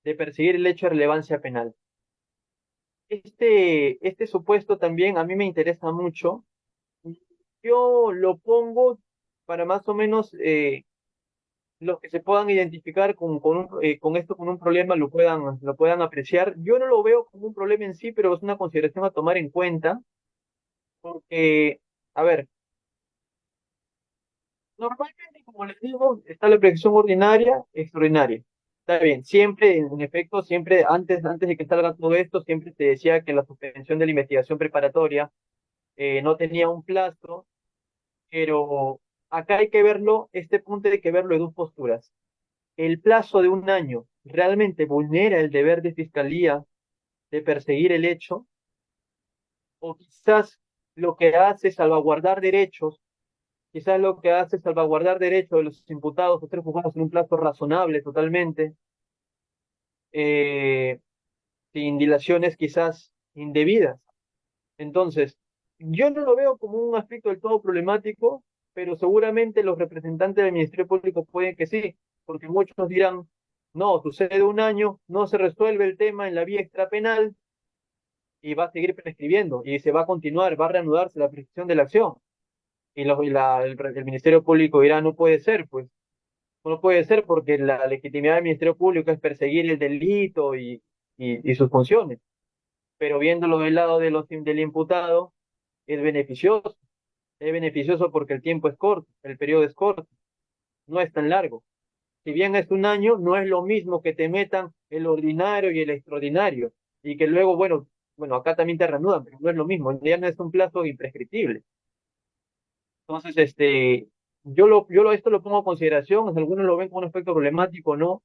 de perseguir el hecho de relevancia penal. Este supuesto también a mí me interesa mucho. Yo lo pongo para más o menos los que se puedan identificar con esto, con un problema, lo puedan apreciar. Yo no lo veo como un problema en sí, pero es una consideración a tomar en cuenta, porque, a ver, normalmente, como les digo, está la prescripción ordinaria, extraordinaria. Está bien, siempre, en efecto, siempre antes de que salga todo esto, siempre se decía que la suspensión de la investigación preparatoria no tenía un plazo, pero acá hay que verlo, este punto hay que verlo de dos posturas. El plazo de un año realmente vulnera el deber de fiscalía de perseguir el hecho, o quizás lo que hace es salvaguardar derechos, quizás lo que hace es salvaguardar derechos de los imputados o ser juzgados en un plazo razonable totalmente, eh, sin dilaciones quizás indebidas. Entonces, yo no lo veo como un aspecto del todo problemático, pero seguramente los representantes del Ministerio Público pueden que sí, porque muchos dirán, no, sucede un año, no se resuelve el tema en la vía extrapenal y va a seguir prescribiendo y se va a continuar, va a reanudarse la prescripción de la acción. El Ministerio Público dirá, no puede ser, pues, no puede ser porque la legitimidad del Ministerio Público es perseguir el delito y sus funciones, pero viéndolo del lado del imputado, es beneficioso porque el tiempo es corto, el periodo es corto, no es tan largo. Si bien es un año, no es lo mismo que te metan el ordinario y el extraordinario, y que luego, bueno, acá también te reanudan, pero no es lo mismo, ya no es un plazo imprescriptible. Entonces, esto lo pongo a consideración, algunos lo ven como un aspecto problemático, ¿no?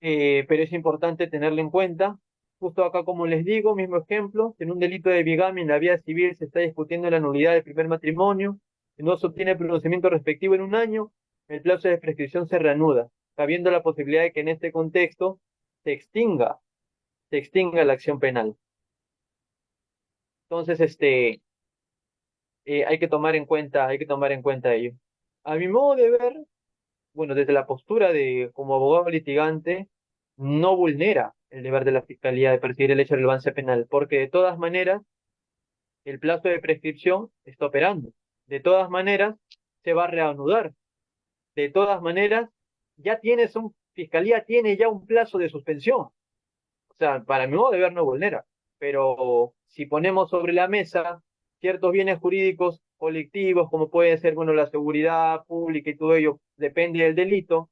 Pero es importante tenerlo en cuenta. Justo acá, como les digo, mismo ejemplo, en un delito de bigamia en la vía civil se está discutiendo la nulidad del primer matrimonio, y no se obtiene el pronunciamiento respectivo en un año, el plazo de prescripción se reanuda, habiendo la posibilidad de que en este contexto se extinga, se extinga la acción penal. Entonces, hay que tomar en cuenta ello. A mi modo de ver, bueno, desde la postura de como abogado litigante, no vulnera el deber de la Fiscalía de perseguir el hecho de relevancia penal, porque de todas maneras el plazo de prescripción está operando. De todas maneras se va a reanudar. De todas maneras, Fiscalía tiene ya un plazo de suspensión. O sea, para mi modo de ver no vulnera. Pero si ponemos sobre la mesa ciertos bienes jurídicos colectivos, como puede ser, bueno, la seguridad pública y todo ello, depende del delito,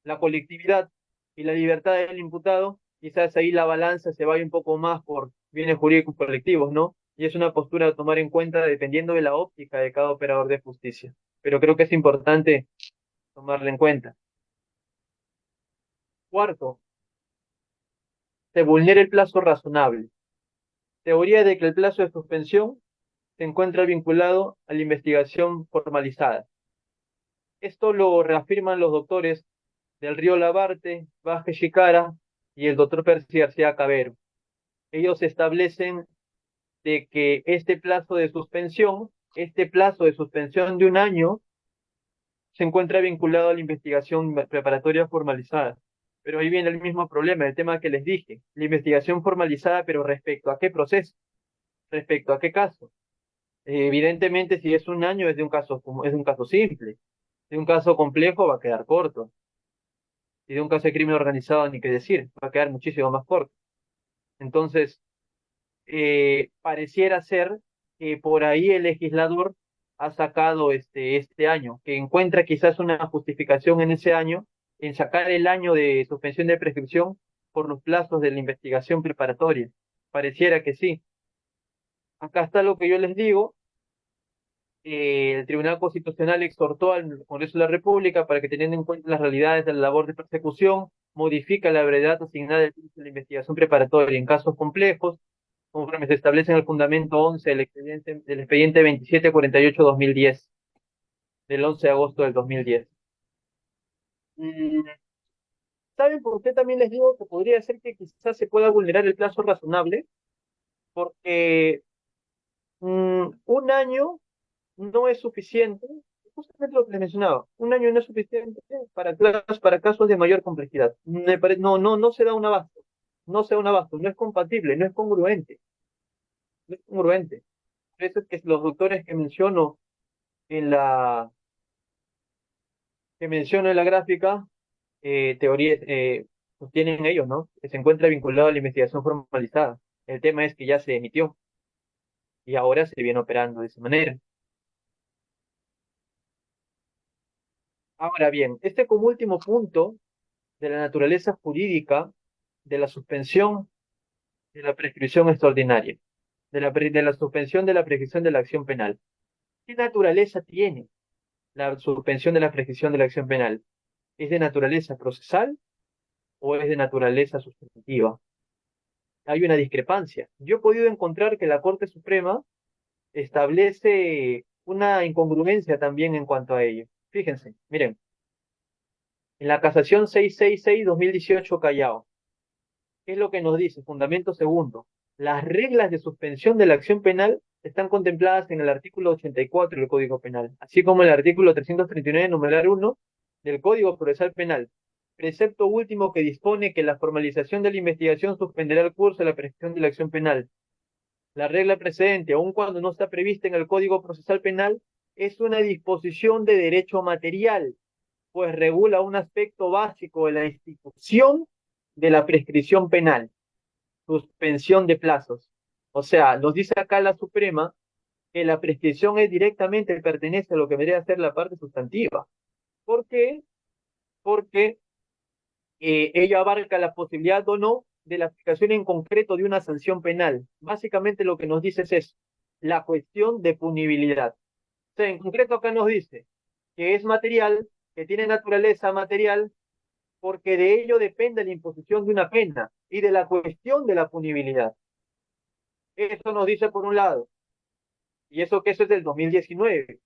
la colectividad y la libertad del imputado, quizás ahí la balanza se vaya un poco más por bienes jurídicos colectivos, ¿no? Y es una postura a tomar en cuenta dependiendo de la óptica de cada operador de justicia. Pero creo que es importante tomarla en cuenta. Cuarto, se vulnera el plazo razonable. Teoría de que el plazo de suspensión se encuentra vinculado a la investigación formalizada. Esto lo reafirman los doctores del Río Labarte, Vázquez Chicara y el doctor Percy García Cabero. Ellos establecen de que este plazo de suspensión de un año, se encuentra vinculado a la investigación preparatoria formalizada. Pero ahí viene el mismo problema, el tema que les dije, la investigación formalizada, pero respecto a qué proceso, respecto a qué caso. Evidentemente, si es un año, es un caso simple. De un caso complejo va a quedar corto. Y de un caso de crimen organizado, ni qué decir, va a quedar muchísimo más corto. Entonces, pareciera ser que por ahí el legislador ha sacado este año, que encuentra quizás una justificación en ese año, en sacar el año de suspensión de prescripción por los plazos de la investigación preparatoria. Pareciera que sí. Acá está lo que yo les digo. El Tribunal Constitucional exhortó al Congreso de la República para que, teniendo en cuenta las realidades de la labor de persecución, modifica la brevedad asignada del curso de la investigación preparatoria en casos complejos, conforme se establece en el fundamento 11 del expediente 2748-2010, del 11 de agosto del 2010. Mm, ¿Saben por qué también les digo que podría ser que quizás se pueda vulnerar el plazo razonable? Porque un año no es suficiente, justamente lo que les mencionaba, un año no es suficiente para casos de mayor complejidad. No se da un abasto, no se da un abasto, no es compatible, no es congruente, no es congruente. Por eso es que los doctores que menciono en la gráfica, teoría, sostienen ellos, ¿no? Que se encuentra vinculado a la investigación formalizada. El tema es que ya se emitió y ahora se viene operando de esa manera. Ahora bien, este como último punto de la naturaleza jurídica de la suspensión de la prescripción extraordinaria, de la suspensión de la prescripción de la acción penal. ¿Qué naturaleza tiene la suspensión de la prescripción de la acción penal? ¿Es de naturaleza procesal o es de naturaleza sustantiva? Hay una discrepancia. Yo he podido encontrar que la Corte Suprema establece una incongruencia también en cuanto a ello. Fíjense, miren, en la casación 666-2018 Callao, ¿qué es lo que nos dice? Fundamento segundo. Las reglas de suspensión de la acción penal están contempladas en el artículo 84 del Código Penal, así como el artículo 339, numeral 1 del Código Procesal Penal. Precepto último que dispone que la formalización de la investigación suspenderá el curso de la prescripción de la acción penal. La regla precedente, aun cuando no está prevista en el Código Procesal Penal, es una disposición de derecho material, pues regula un aspecto básico de la institución de la prescripción penal, suspensión de plazos. O sea, nos dice acá la Suprema que la prescripción es directamente pertenece a lo que debería ser la parte sustantiva. ¿Por qué? Porque ello abarca la posibilidad o no de la aplicación en concreto de una sanción penal. Básicamente lo que nos dice es eso, la cuestión de punibilidad. O sea, en concreto acá nos dice que es material, que tiene naturaleza material, porque de ello depende la imposición de una pena y de la cuestión de la punibilidad. Eso nos dice por un lado, y eso que eso es del 2019.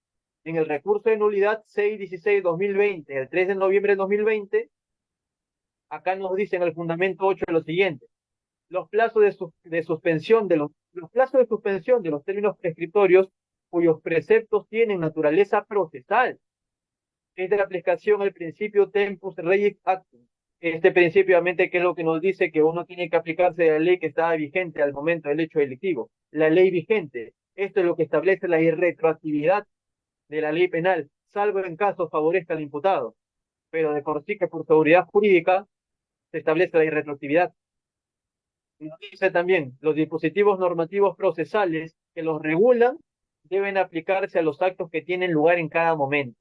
En el recurso de nulidad 616-2020, el 3 de noviembre de 2020, acá nos dice en el fundamento 8 lo siguiente: los plazos de suspensión los plazos de suspensión de los términos prescriptorios cuyos preceptos tienen naturaleza procesal es de la aplicación al principio tempus regis actum. Este principio, obviamente, que es lo que nos dice que uno tiene que aplicarse a la ley que estaba vigente al momento del hecho delictivo. La ley vigente. Esto es lo que establece la irretroactividad de la ley penal, salvo en caso favorezca al imputado. Pero de por sí que por seguridad jurídica se establece la irretroactividad. Nos dice también, los dispositivos normativos procesales que los regulan deben aplicarse a los actos que tienen lugar en cada momento.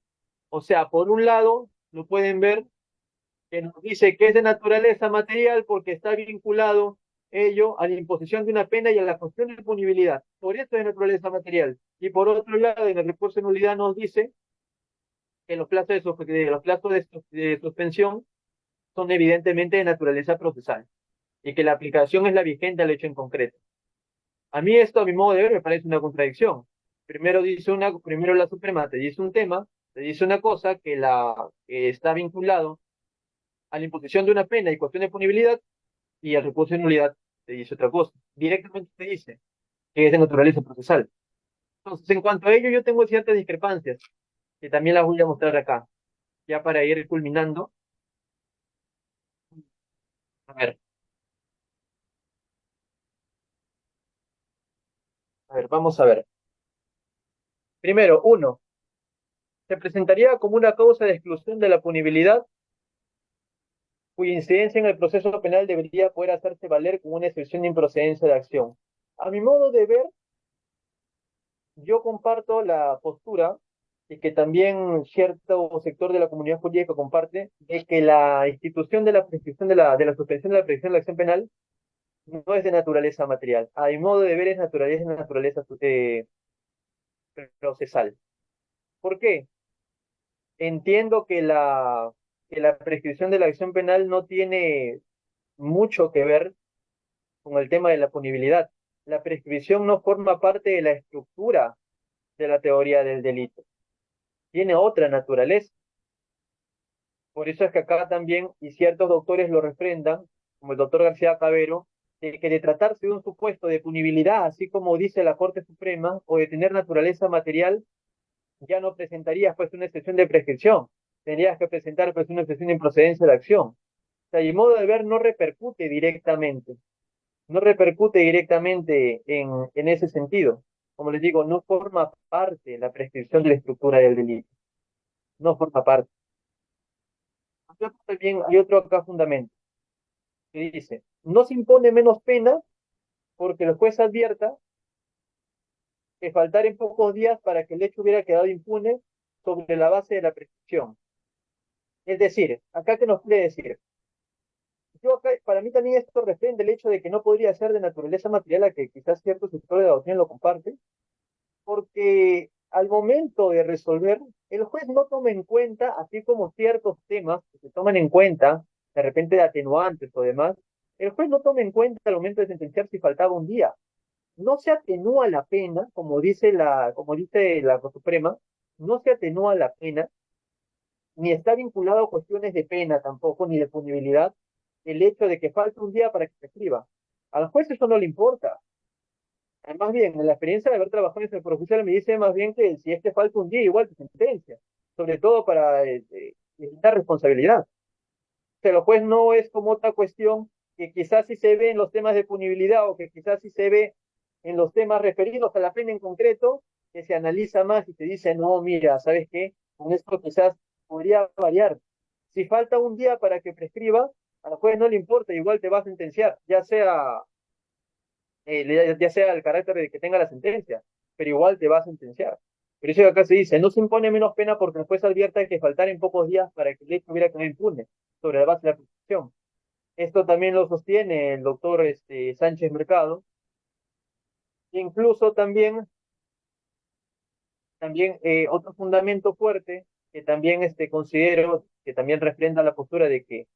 O sea, por un lado, lo pueden ver que nos dice que es de naturaleza material porque está vinculado ello a la imposición de una pena y a la cuestión de punibilidad. Por eso es de naturaleza material. Y por otro lado, en el recurso de nulidad nos dice que los plazos de suspensión son evidentemente de naturaleza procesal y que la aplicación es la vigente al hecho en concreto. A mí esto, a mi modo de ver, me parece una contradicción. Primero la Suprema te dice un tema, te dice una cosa que está vinculado a la imposición de una pena y cuestión de punibilidad, y el recurso de nulidad te dice otra cosa. Directamente te dice que es de naturaleza procesal. Entonces, en cuanto a ello, yo tengo ciertas discrepancias, que también las voy a mostrar acá, ya para ir culminando. A ver, vamos a ver. Primero, uno, se presentaría como una causa de exclusión de la punibilidad cuya incidencia en el proceso penal debería poder hacerse valer como una excepción de improcedencia de acción. A mi modo de ver, yo comparto la postura y que también cierto sector de la comunidad jurídica comparte, de que la institución de la prescripción de la suspensión de la prescripción de la acción penal no es de naturaleza material. A mi modo de ver es naturaleza procesal. ¿Por qué? Entiendo que la prescripción de la acción penal no tiene mucho que ver con el tema de la punibilidad. La prescripción no forma parte de la estructura de la teoría del delito. Tiene otra naturaleza. Por eso es que acá también, y ciertos doctores lo refrendan, como el doctor García Cabero, de que de tratarse de un supuesto de punibilidad, así como dice la Corte Suprema, o de tener naturaleza material, ya no presentarías pues una excepción de prescripción. Tendrías que presentar pues una excepción de improcedencia de acción. O sea, y modo de ver no repercute directamente, no repercute directamente en ese sentido. Como les digo, no forma parte la prescripción de la estructura del delito, no forma parte. También hay otro acá fundamento que dice, no se impone menos pena porque el juez advierta que faltar en pocos días para que el hecho hubiera quedado impune sobre la base de la prescripción. Es decir, acá que nos quiere decir, yo acá, para mí también esto refrenda el hecho de que no podría ser de naturaleza material, a que quizás cierto sector de la doctrina lo comparte, porque al momento de resolver, el juez no toma en cuenta, así como ciertos temas que se toman en cuenta, de repente de atenuantes o demás, el juez no toma en cuenta al momento de sentenciar si faltaba un día. No se atenúa la pena, como dice la Corte Suprema, no se atenúa la pena, ni está vinculado a cuestiones de pena tampoco, ni de punibilidad, el hecho de que falta un día para que se escriba. Al juez eso no le importa. Más bien, en la experiencia de haber trabajado en ese oficial me dice más bien que si es que falta un día, igual se sentencia, sobre todo para evitar responsabilidad. O sea, el juez no es como otra cuestión que quizás sí se ve en los temas de punibilidad o que quizás sí se ve en los temas referidos a la pena en concreto, que se analiza más y te dice, no, mira, ¿sabes qué? Con esto quizás podría variar. Si falta un día para que prescriba, al juez no le importa, igual te va a sentenciar, ya sea el carácter de que tenga la sentencia, pero igual te va a sentenciar. Pero eso que acá se dice, no se impone menos pena porque el juez advierta que faltar en pocos días para que el hecho hubiera quedado impune sobre la base de la prescripción. Esto también lo sostiene el doctor Sánchez Mercado. Incluso también otro fundamento fuerte que también considero que también refrenda la postura de que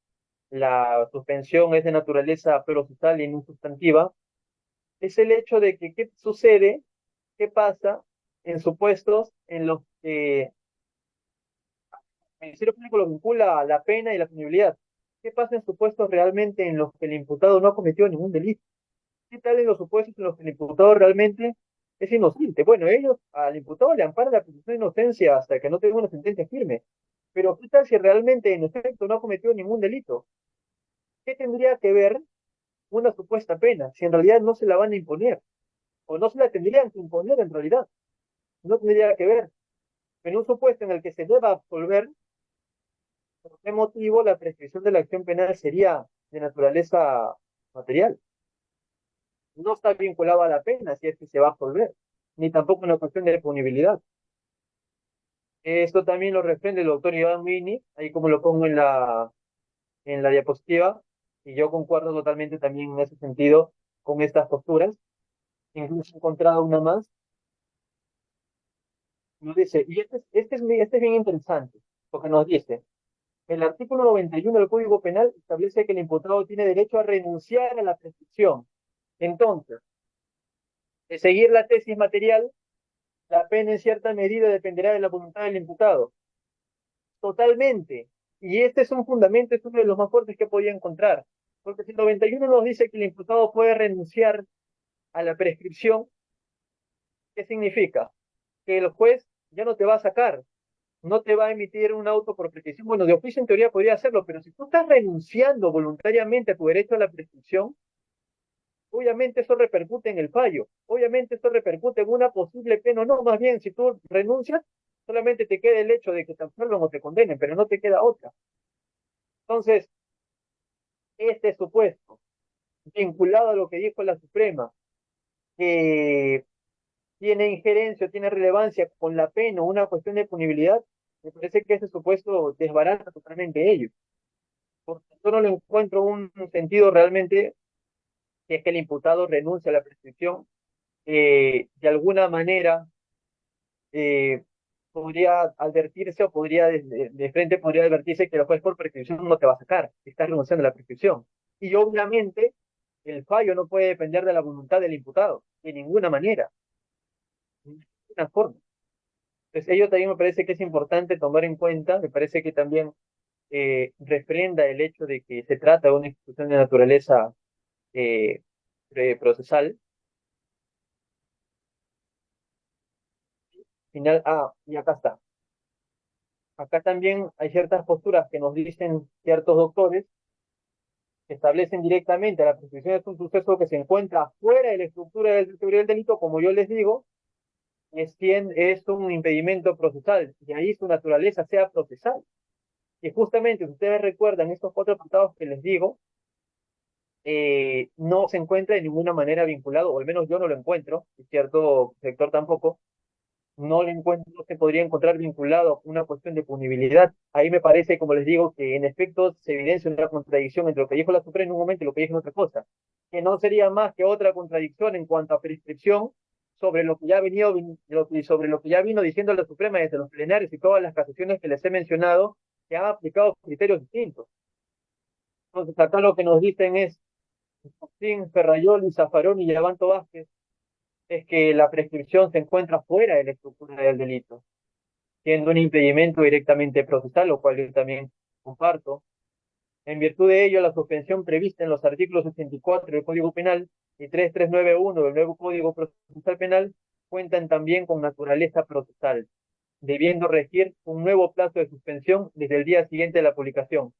la suspensión es de naturaleza procesal y no sustantiva, es el hecho de que qué sucede, qué pasa en supuestos en los que el Ministerio Público lo vincula a la pena y la punibilidad. ¿Qué pasa en supuestos realmente en los que el imputado no ha cometido ningún delito? ¿Qué tal en los supuestos en los que el imputado realmente es inocente? Bueno, ellos al imputado le amparan la presunción de inocencia hasta que no tenga una sentencia firme. Pero ¿qué tal si realmente en efecto no ha cometido ningún delito? ¿Qué tendría que ver una supuesta pena si en realidad no se la van a imponer? O no se la tendrían que imponer en realidad. No tendría que ver. En un supuesto en el que se deba absolver, ¿por qué motivo la prescripción de la acción penal sería de naturaleza material? No está vinculado a la pena si es que se va a absolver, ni tampoco una cuestión de punibilidad. Esto también lo refrenda el doctor Iván Mini, ahí como lo pongo en la diapositiva, y yo concuerdo totalmente también en ese sentido con estas posturas. Incluso he encontrado una más, nos dice, y este es bien interesante, porque nos dice, el artículo 91 del Código Penal establece que el imputado tiene derecho a renunciar a la prescripción. Entonces, de seguir la tesis material, la pena en cierta medida dependerá de la voluntad del imputado. Totalmente. Y este es un fundamento, es uno de los más fuertes que podía encontrar. Porque si el 91 nos dice que el imputado puede renunciar a la prescripción, ¿qué significa? Que el juez ya no te va a sacar, no te va a emitir un auto por prescripción. Bueno, de oficio en teoría podría hacerlo, pero si tú estás renunciando voluntariamente a tu derecho a la prescripción, obviamente eso repercute en el fallo, obviamente eso repercute en una posible pena, no, más bien si tú renuncias, solamente te queda el hecho de que te absuelvan o te condenen, pero no te queda otra. Entonces, este supuesto, vinculado a lo que dijo la Suprema, que tiene injerencia, tiene relevancia con la pena o una cuestión de punibilidad, me parece que ese supuesto desbarata totalmente ello, porque yo no le encuentro un sentido realmente si es que el imputado renuncia a la prescripción, de alguna manera eh, podría advertirse o podría de frente podría advertirse que el juez por prescripción no te va a sacar, estás renunciando a la prescripción. Y obviamente el fallo no puede depender de la voluntad del imputado, de ninguna manera, de ninguna forma. Entonces, ello también me parece que es importante tomar en cuenta, me parece que también refrenda el hecho de que se trata de una institución de naturaleza eh, procesal. Final, y acá está. Acá también hay ciertas posturas que nos dicen ciertos doctores que establecen directamente la prescripción de un suceso que se encuentra fuera de la estructura del teoría del delito, como yo les digo, es un impedimento procesal, y ahí su naturaleza sea procesal. Y justamente, si ustedes recuerdan estos cuatro apartados que les digo, no se encuentra de ninguna manera vinculado, o al menos yo no lo encuentro, y cierto sector tampoco, no le encuentro, no se podría encontrar vinculado a una cuestión de punibilidad. Ahí me parece, como les digo, que en efecto se evidencia una contradicción entre lo que dijo la Suprema en un momento y lo que dijo en otra cosa, que no sería más que otra contradicción en cuanto a prescripción sobre lo que ya ha venido, sobre lo que ya vino diciendo la Suprema desde los plenarios y todas las casaciones que les he mencionado, que han aplicado criterios distintos. Entonces, acá lo que nos dicen es, Sin Ferrayoli, Zaffaroni y Levanto Vázquez, es que la prescripción se encuentra fuera de la estructura del delito, siendo un impedimento directamente procesal, lo cual yo también comparto. En virtud de ello, la suspensión prevista en los artículos 64 del Código Penal y 3391 del nuevo Código Procesal Penal cuentan también con naturaleza procesal, debiendo regir un nuevo plazo de suspensión desde el día siguiente de la publicación.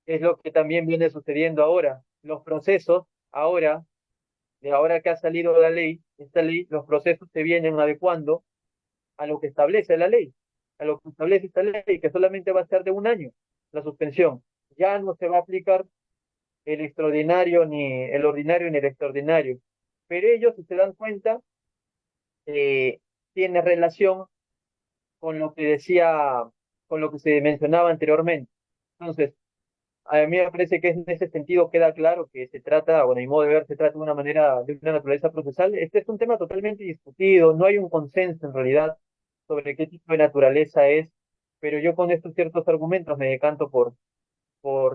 Es lo que también viene sucediendo ahora. Los procesos, ahora, de ahora que ha salido la ley, esta ley, los procesos se vienen adecuando a lo que establece la ley, a lo que establece esta ley, que solamente va a ser de un año la suspensión. Ya no se va a aplicar el extraordinario, ni el ordinario, ni el extraordinario. Pero ellos, si se dan cuenta, eh, tiene relación con lo que decía, con lo que se mencionaba anteriormente. Entonces, a mí me parece que en ese sentido queda claro que se trata, bueno, a mi modo de ver, se trata de una manera, de una naturaleza procesal. Este es un tema totalmente discutido, no hay un consenso en realidad sobre qué tipo de naturaleza es, pero yo con estos ciertos argumentos me decanto por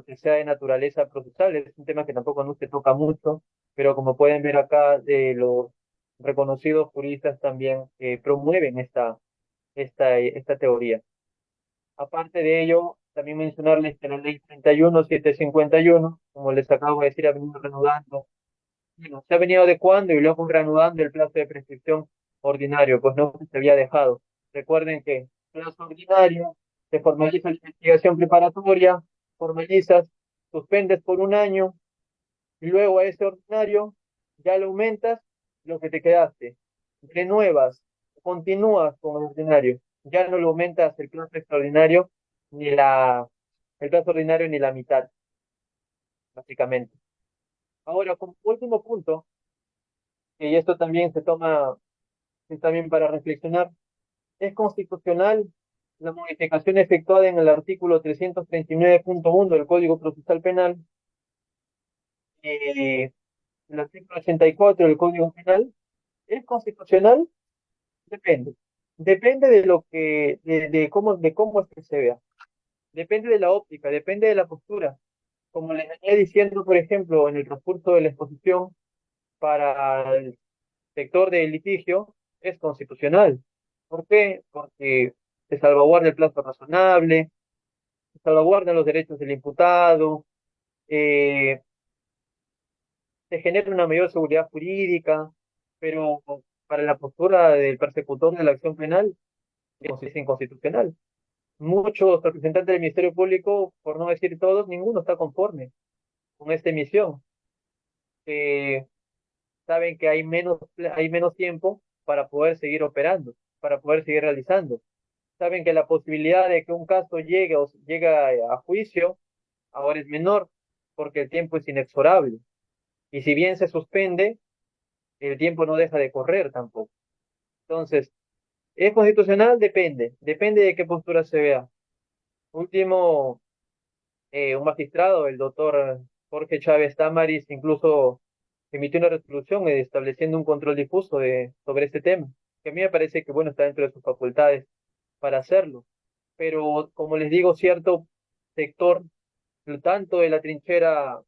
que sea de naturaleza procesal. Es un tema que tampoco no se toca mucho, pero como pueden ver acá, los reconocidos juristas también promueven esta teoría. Aparte de ello, también mencionarles que la ley 31751, como les acabo de decir, ha venido reanudando, bueno, se ha venido adecuando y luego reanudando el plazo de prescripción ordinario, pues no se había dejado. Recuerden que plazo ordinario, se formaliza la investigación preparatoria, formalizas, suspendes por un año, y luego a ese ordinario ya le aumentas lo que te quedaste, renuevas, continúas con el ordinario, ya no le aumentas el plazo extraordinario ni el plazo ordinario ni la mitad, básicamente. Ahora, como último punto, y esto también se toma, es también para reflexionar, es constitucional la modificación efectuada en el artículo 339.1 del Código Procesal Penal, el artículo 84 del Código Penal. ¿Es constitucional? Depende. Depende de de cómo es que se vea. Depende de la óptica, depende de la postura. Como les venía diciendo, por ejemplo, en el transcurso de la exposición, para el sector del litigio, es constitucional. ¿Por qué? Porque se salvaguarda el plazo razonable, se salvaguardan los derechos del imputado, eh, se genera una mayor seguridad jurídica, pero para la postura del persecutor de la acción penal es inconstitucional. Muchos representantes del Ministerio Público, por no decir todos, ninguno está conforme con esta emisión. Eh, Saben que hay menos tiempo para poder seguir operando, para poder seguir realizando. Saben que la posibilidad de que un caso llegue a juicio ahora es menor, porque el tiempo es inexorable. Y si bien se suspende, el tiempo no deja de correr tampoco. Entonces, ¿es constitucional? Depende de qué postura se vea. Último, un magistrado, el doctor Jorge Chávez Tamaris, incluso emitió una resolución estableciendo un control difuso sobre este tema, que a mí me parece que, bueno, está dentro de sus facultades para hacerlo. Pero, como les digo, cierto sector, tanto de la trinchera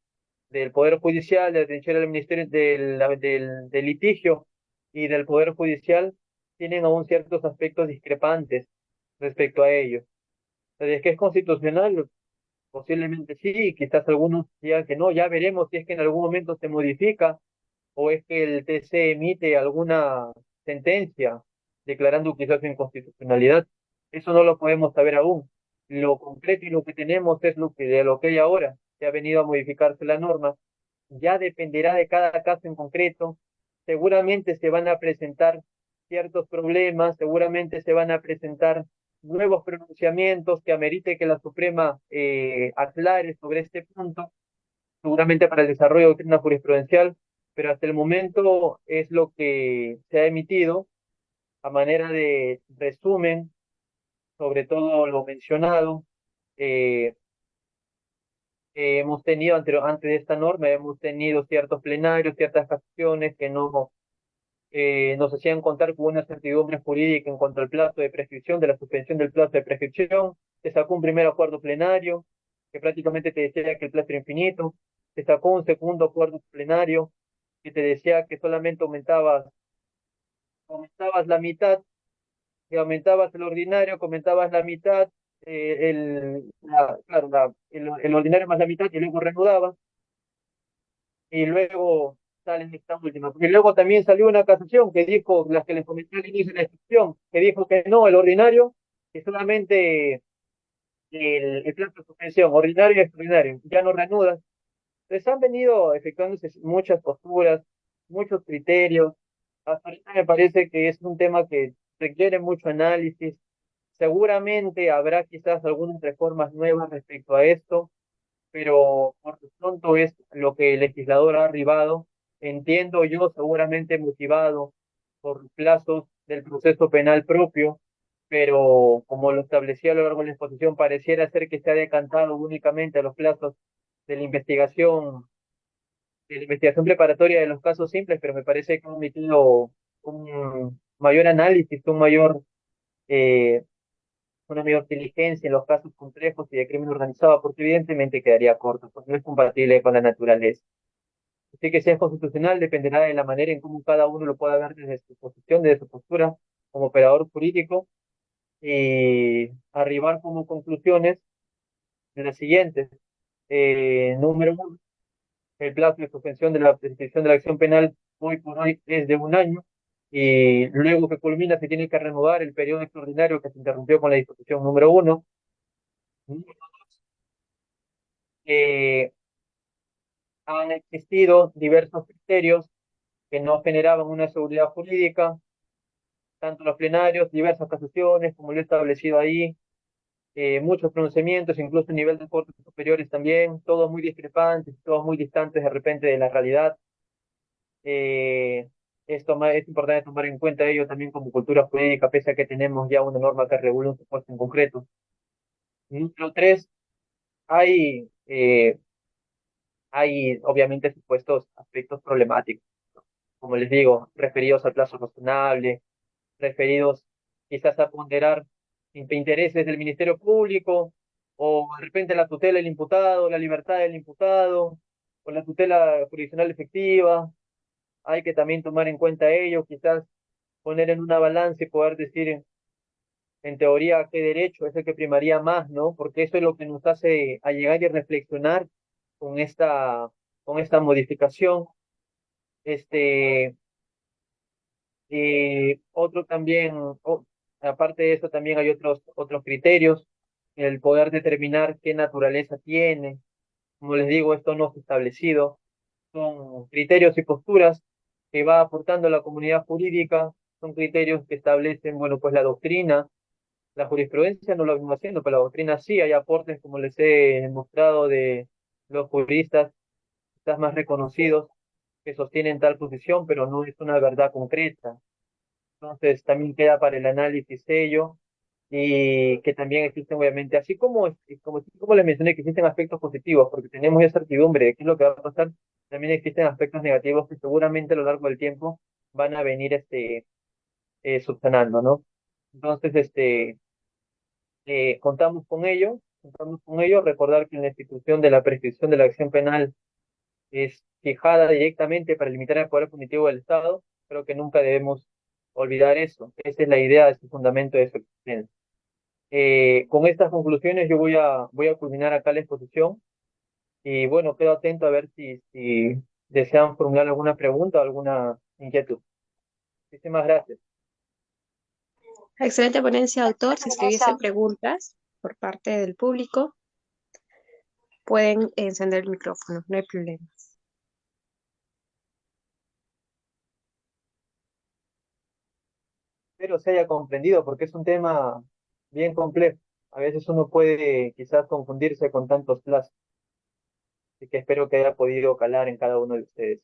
del Poder Judicial, de la trinchera del Ministerio del litigio y del Poder Judicial, tienen aún ciertos aspectos discrepantes respecto a ello. ¿Es que es constitucional? Posiblemente sí, quizás algunos digan que no, ya veremos si es que en algún momento se modifica o es que el TC emite alguna sentencia declarando quizás su inconstitucionalidad. Eso no lo podemos saber aún. Lo concreto y lo que tenemos es de lo que hay ahora. Se ha venido a modificarse la norma. Ya dependerá de cada caso en concreto. Seguramente se van a presentar ciertos problemas, seguramente se van a presentar nuevos pronunciamientos que amerite que la Suprema aclare sobre este punto, seguramente para el desarrollo de doctrina jurisprudencial, pero hasta el momento es lo que se ha emitido a manera de resumen sobre todo lo mencionado. Eh, Hemos tenido antes de esta norma, hemos tenido ciertos plenarios, ciertas acciones que no nos hacían contar con una certidumbre jurídica en cuanto al plazo de prescripción, de la suspensión del plazo de prescripción. Se sacó un primer acuerdo plenario que prácticamente te decía que el plazo era infinito. Se sacó un segundo acuerdo plenario que te decía que solamente aumentabas la mitad, que aumentabas el ordinario, aumentabas la mitad, claro, el ordinario más la mitad y luego reanudabas y luego sale esta última. Porque luego también salió una casación que dijo, las que les comenté al inicio de la discusión, que dijo que no, el ordinario, que solamente el plazo de suspensión, ordinario y extraordinario, ya no reanudas. Entonces han venido efectuándose muchas posturas, muchos criterios. Hasta ahorita me parece que es un tema que requiere mucho análisis. Seguramente habrá quizás algunas reformas nuevas respecto a esto, pero por lo pronto es lo que el legislador ha arribado, entiendo yo, seguramente motivado por plazos del proceso penal propio, pero como lo establecía a lo largo de la exposición, pareciera ser que se ha decantado únicamente a los plazos de de la investigación preparatoria de los casos simples, pero me parece que ha omitido un mayor análisis, eh, una mayor diligencia en los casos complejos y de crimen organizado, porque evidentemente quedaría corto, porque no es compatible con la naturaleza. Así que si es constitucional, dependerá de la manera en cómo cada uno lo pueda ver desde su posición, desde su postura como operador jurídico, y arribar como conclusiones de las siguientes. Número uno, el plazo de suspensión de la prescripción de la acción penal hoy por hoy es de un año, y luego que culmina se tiene que reanudar el periodo extraordinario que se interrumpió con la disposición número uno. Eh, Han existido diversos criterios que no generaban una seguridad jurídica, tanto los plenarios, diversas casaciones, como lo he establecido ahí, muchos pronunciamientos, incluso a nivel de cortes superiores también, todos muy discrepantes, todos muy distantes de repente de la realidad. Eh, es importante tomar en cuenta ello también como cultura jurídica, pese a que tenemos ya una norma que regula un supuesto en concreto. Número tres, hay, eh, hay obviamente supuestos aspectos problemáticos, como les digo, referidos al plazo razonable, referidos quizás a ponderar intereses del Ministerio Público, o de repente la tutela del imputado, la libertad del imputado, o la tutela jurisdiccional efectiva. Hay que también tomar en cuenta ello, quizás poner en una balanza y poder decir en teoría qué derecho es el que primaría más, ¿no? Porque eso es lo que nos hace a llegar y reflexionar con con esta modificación. Este, otro también, aparte de eso, también hay otros criterios, el poder determinar qué naturaleza tiene. Como les digo, esto no es establecido, son criterios y posturas que va aportando la comunidad jurídica, son criterios que establecen, bueno, pues la doctrina, la jurisprudencia no lo vengo haciendo, pero la doctrina sí, hay aportes, como les he mostrado, de los juristas quizás más reconocidos que sostienen tal posición, pero no es una verdad concreta. Entonces también queda para el análisis ello. y que también existen obviamente, así como les mencioné que existen aspectos positivos, porque tenemos esa certidumbre de qué es lo que va a pasar, también existen aspectos negativos que seguramente a lo largo del tiempo van a venir subsanando, ¿no? Entonces, contamos con ello, recordar que en la institución de la prescripción de la acción penal es fijada directamente para limitar el poder punitivo del Estado. Creo que nunca debemos olvidar eso. Esa es la idea de su fundamento de su existencia. Con estas conclusiones yo voy a culminar acá la exposición y bueno, quedo atento a ver si desean formular alguna pregunta o alguna inquietud. Muchísimas gracias. Excelente ponencia, doctor. Si es que hubiese preguntas por parte del público, pueden encender el micrófono, no hay problema. Espero se haya comprendido porque es un tema bien complejo. A veces uno puede quizás confundirse con tantos plazos, así que espero que haya podido calar en cada uno de ustedes.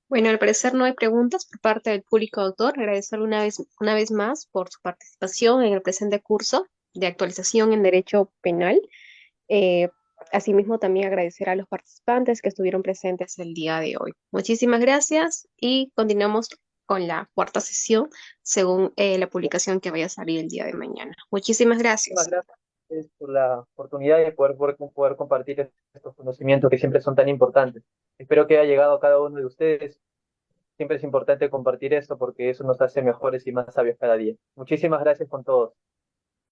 Bueno, al parecer no hay preguntas por parte del público, doctor. Agradecerle una vez más por su participación en el presente curso de actualización en Derecho Penal. Eh, Asimismo, también agradecer a los participantes que estuvieron presentes el día de hoy. Muchísimas gracias y continuamos con la cuarta sesión según la publicación que vaya a salir el día de mañana. Muchísimas Muchísimas gracias. gracias por la oportunidad de poder compartir estos conocimientos que siempre son tan importantes. Espero que haya llegado a cada uno de ustedes. Siempre es importante compartir esto porque eso nos hace mejores y más sabios cada día. Muchísimas gracias con todos.